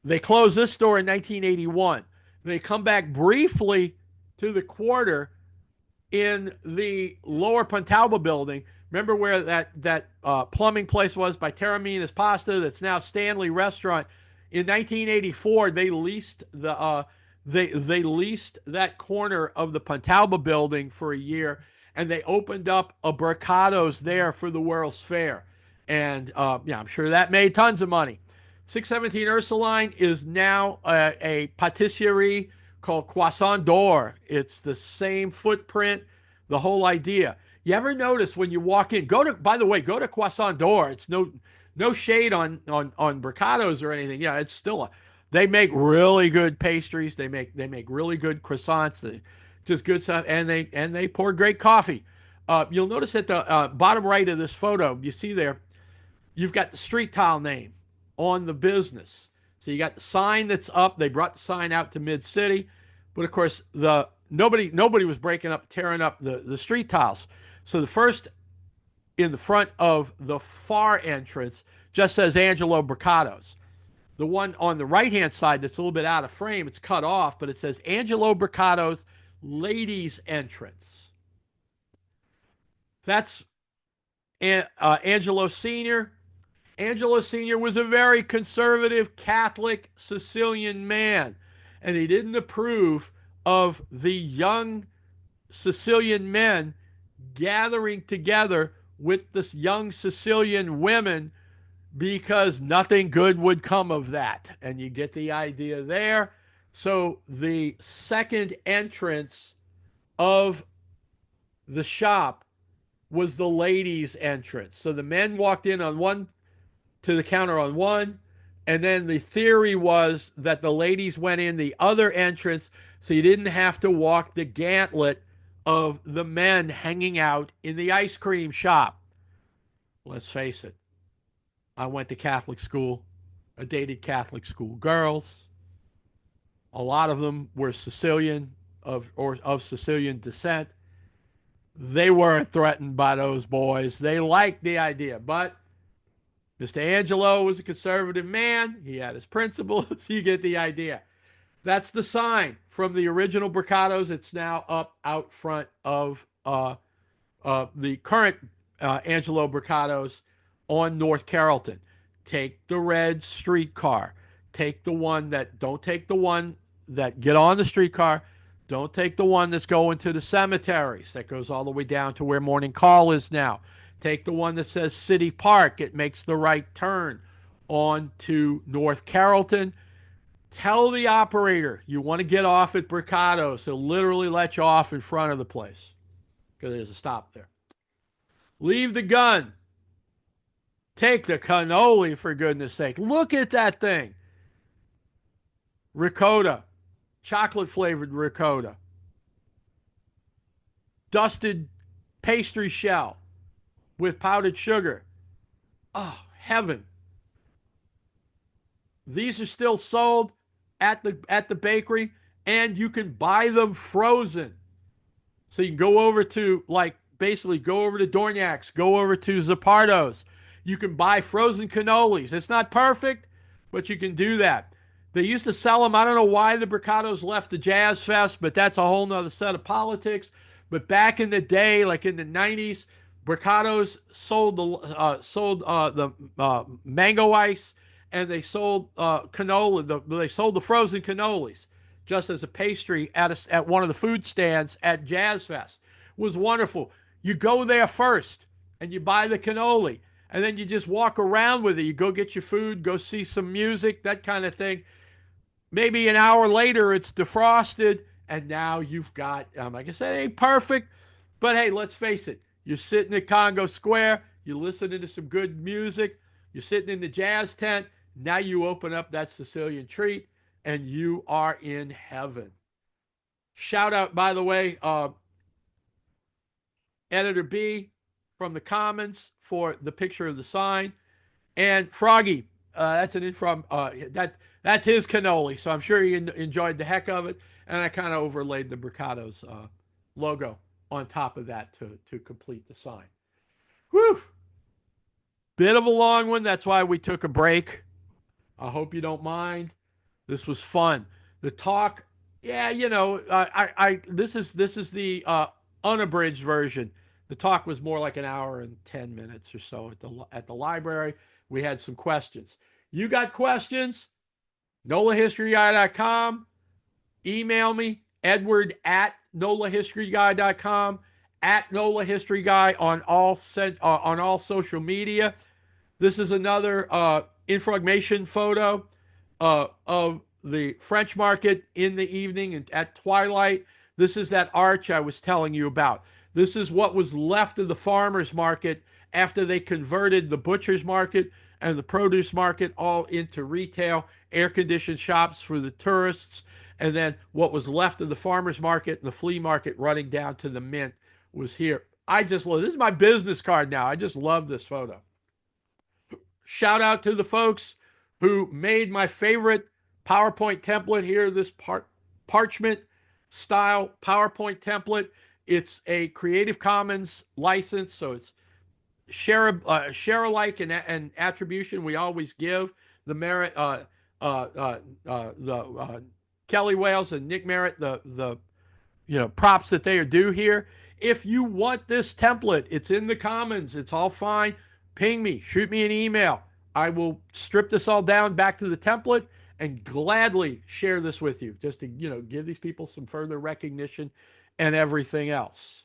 They closed this store in 1981. They come back briefly to the quarter in the lower Pontalba building. Remember where that plumbing place was by Terramina's Pasta? That's now Stanley Restaurant. In 1984, they leased that corner of the Pontalba building for a year, and they opened up a Bricados there for the World's Fair. And yeah, I'm sure that made tons of money. 617 Ursuline is now a patisserie called Croissant d'Or. It's the same footprint, the whole idea. You ever notice when you walk in? By the way, go to Croissant d'Or. It's no shade on Bricados or anything. Yeah, it's still they make really good pastries. They make really good croissants. Just good stuff, and they pour great coffee. You'll notice at the bottom right of this photo, you see there, you've got the street tile name on the business. So you got the sign that's up. They brought the sign out to Mid City, but of course nobody was tearing up the street tiles. So the first in the front of the far entrance just says Angelo Bricados. The one on the right hand side that's a little bit out of frame, it's cut off, but it says Angelo Bricados Ladies Entrance. That's Angelo Sr. Angelo Sr. was a very conservative Catholic Sicilian man, and he didn't approve of the young Sicilian men gathering together with the young Sicilian women because nothing good would come of that. And you get the idea there. So the second entrance of the shop was the ladies' entrance. So the men walked in on one to the counter on one, and then the theory was that the ladies went in the other entrance, so you didn't have to walk the gauntlet of the men hanging out in the ice cream shop. Let's face it, I went to Catholic school. I dated Catholic school girls. A lot of them were Sicilian or of Sicilian descent. They weren't threatened by those boys. They liked the idea, but Mr. Angelo was a conservative man. He had his principles. You get the idea. That's the sign from the original Bricados. It's now up out front of the current Angelo Bricados on North Carrollton. Take the red streetcar. Don't take the one that get on the streetcar. Don't take the one that's going to the cemeteries. That goes all the way down to where Morning Call is now. Take the one that says City Park. It makes the right turn on to North Carrollton. Tell the operator you want to get off at Bricados. He'll literally let you off in front of the place because there's a stop there. Leave the gun. Take the cannoli, for goodness sake. Look at that thing. Ricotta. Chocolate flavored ricotta. Dusted pastry shell with powdered sugar. Oh, heaven. These are still sold at the bakery, and you can buy them frozen. So you can go over to go over to Dorniak's, go over to Zappardo's. You can buy frozen cannolis. It's not perfect, but you can do that. They used to sell them. I don't know why the Bricados left the Jazz Fest, but that's a whole nother set of politics. But back in the day, like in the 90s, Bricados sold the mango ice, and they sold they sold the frozen cannolis just as a pastry at one of the food stands at Jazz Fest. It was wonderful. You go there first, and you buy the cannoli, and then you just walk around with it. You go get your food, go see some music, that kind of thing. Maybe an hour later, it's defrosted, and now you've got, like I said, it ain't perfect, but hey, let's face it. You're sitting at Congo Square, you're listening to some good music, you're sitting in the jazz tent, now you open up that Sicilian treat, and you are in heaven. Shout out, by the way, Editor B from the Commons for the picture of the sign, and Froggy, that's that's his cannoli, so I'm sure he enjoyed the heck of it. And I kind of overlaid the Bricados logo on top of that to complete the sign. Whew! Bit of a long one. That's why we took a break. I hope you don't mind. This was fun. The talk Yeah, this is the unabridged version. The talk was more like an hour and 10 minutes or so at the library. We had some questions. You got questions? NOLAHistoryGuy.com. Email me, Edward at NOLAHistoryGuy.com, at NOLAHistoryGuy on all social media. This is another information photo of the French market in the evening and at twilight. This is that arch I was telling you about. This is what was left of the farmers market after they converted the butcher's market and the produce market all into retail, air conditioned shops for the tourists. And then what was left of the farmers market and the flea market running down to the mint was here. I just love this is my business card now. I just love this photo. Shout out to the folks who made my favorite PowerPoint template here, this parchment style PowerPoint template. It's a Creative Commons license, so it's share alike and attribution we always give. The Merritt, the Kelly Wales and Nick Merritt, the props that they are due here. If you want this template, it's in the Commons. It's all fine. Ping me, shoot me an email. I will strip this all down back to the template and gladly share this with you just to give these people some further recognition and everything else.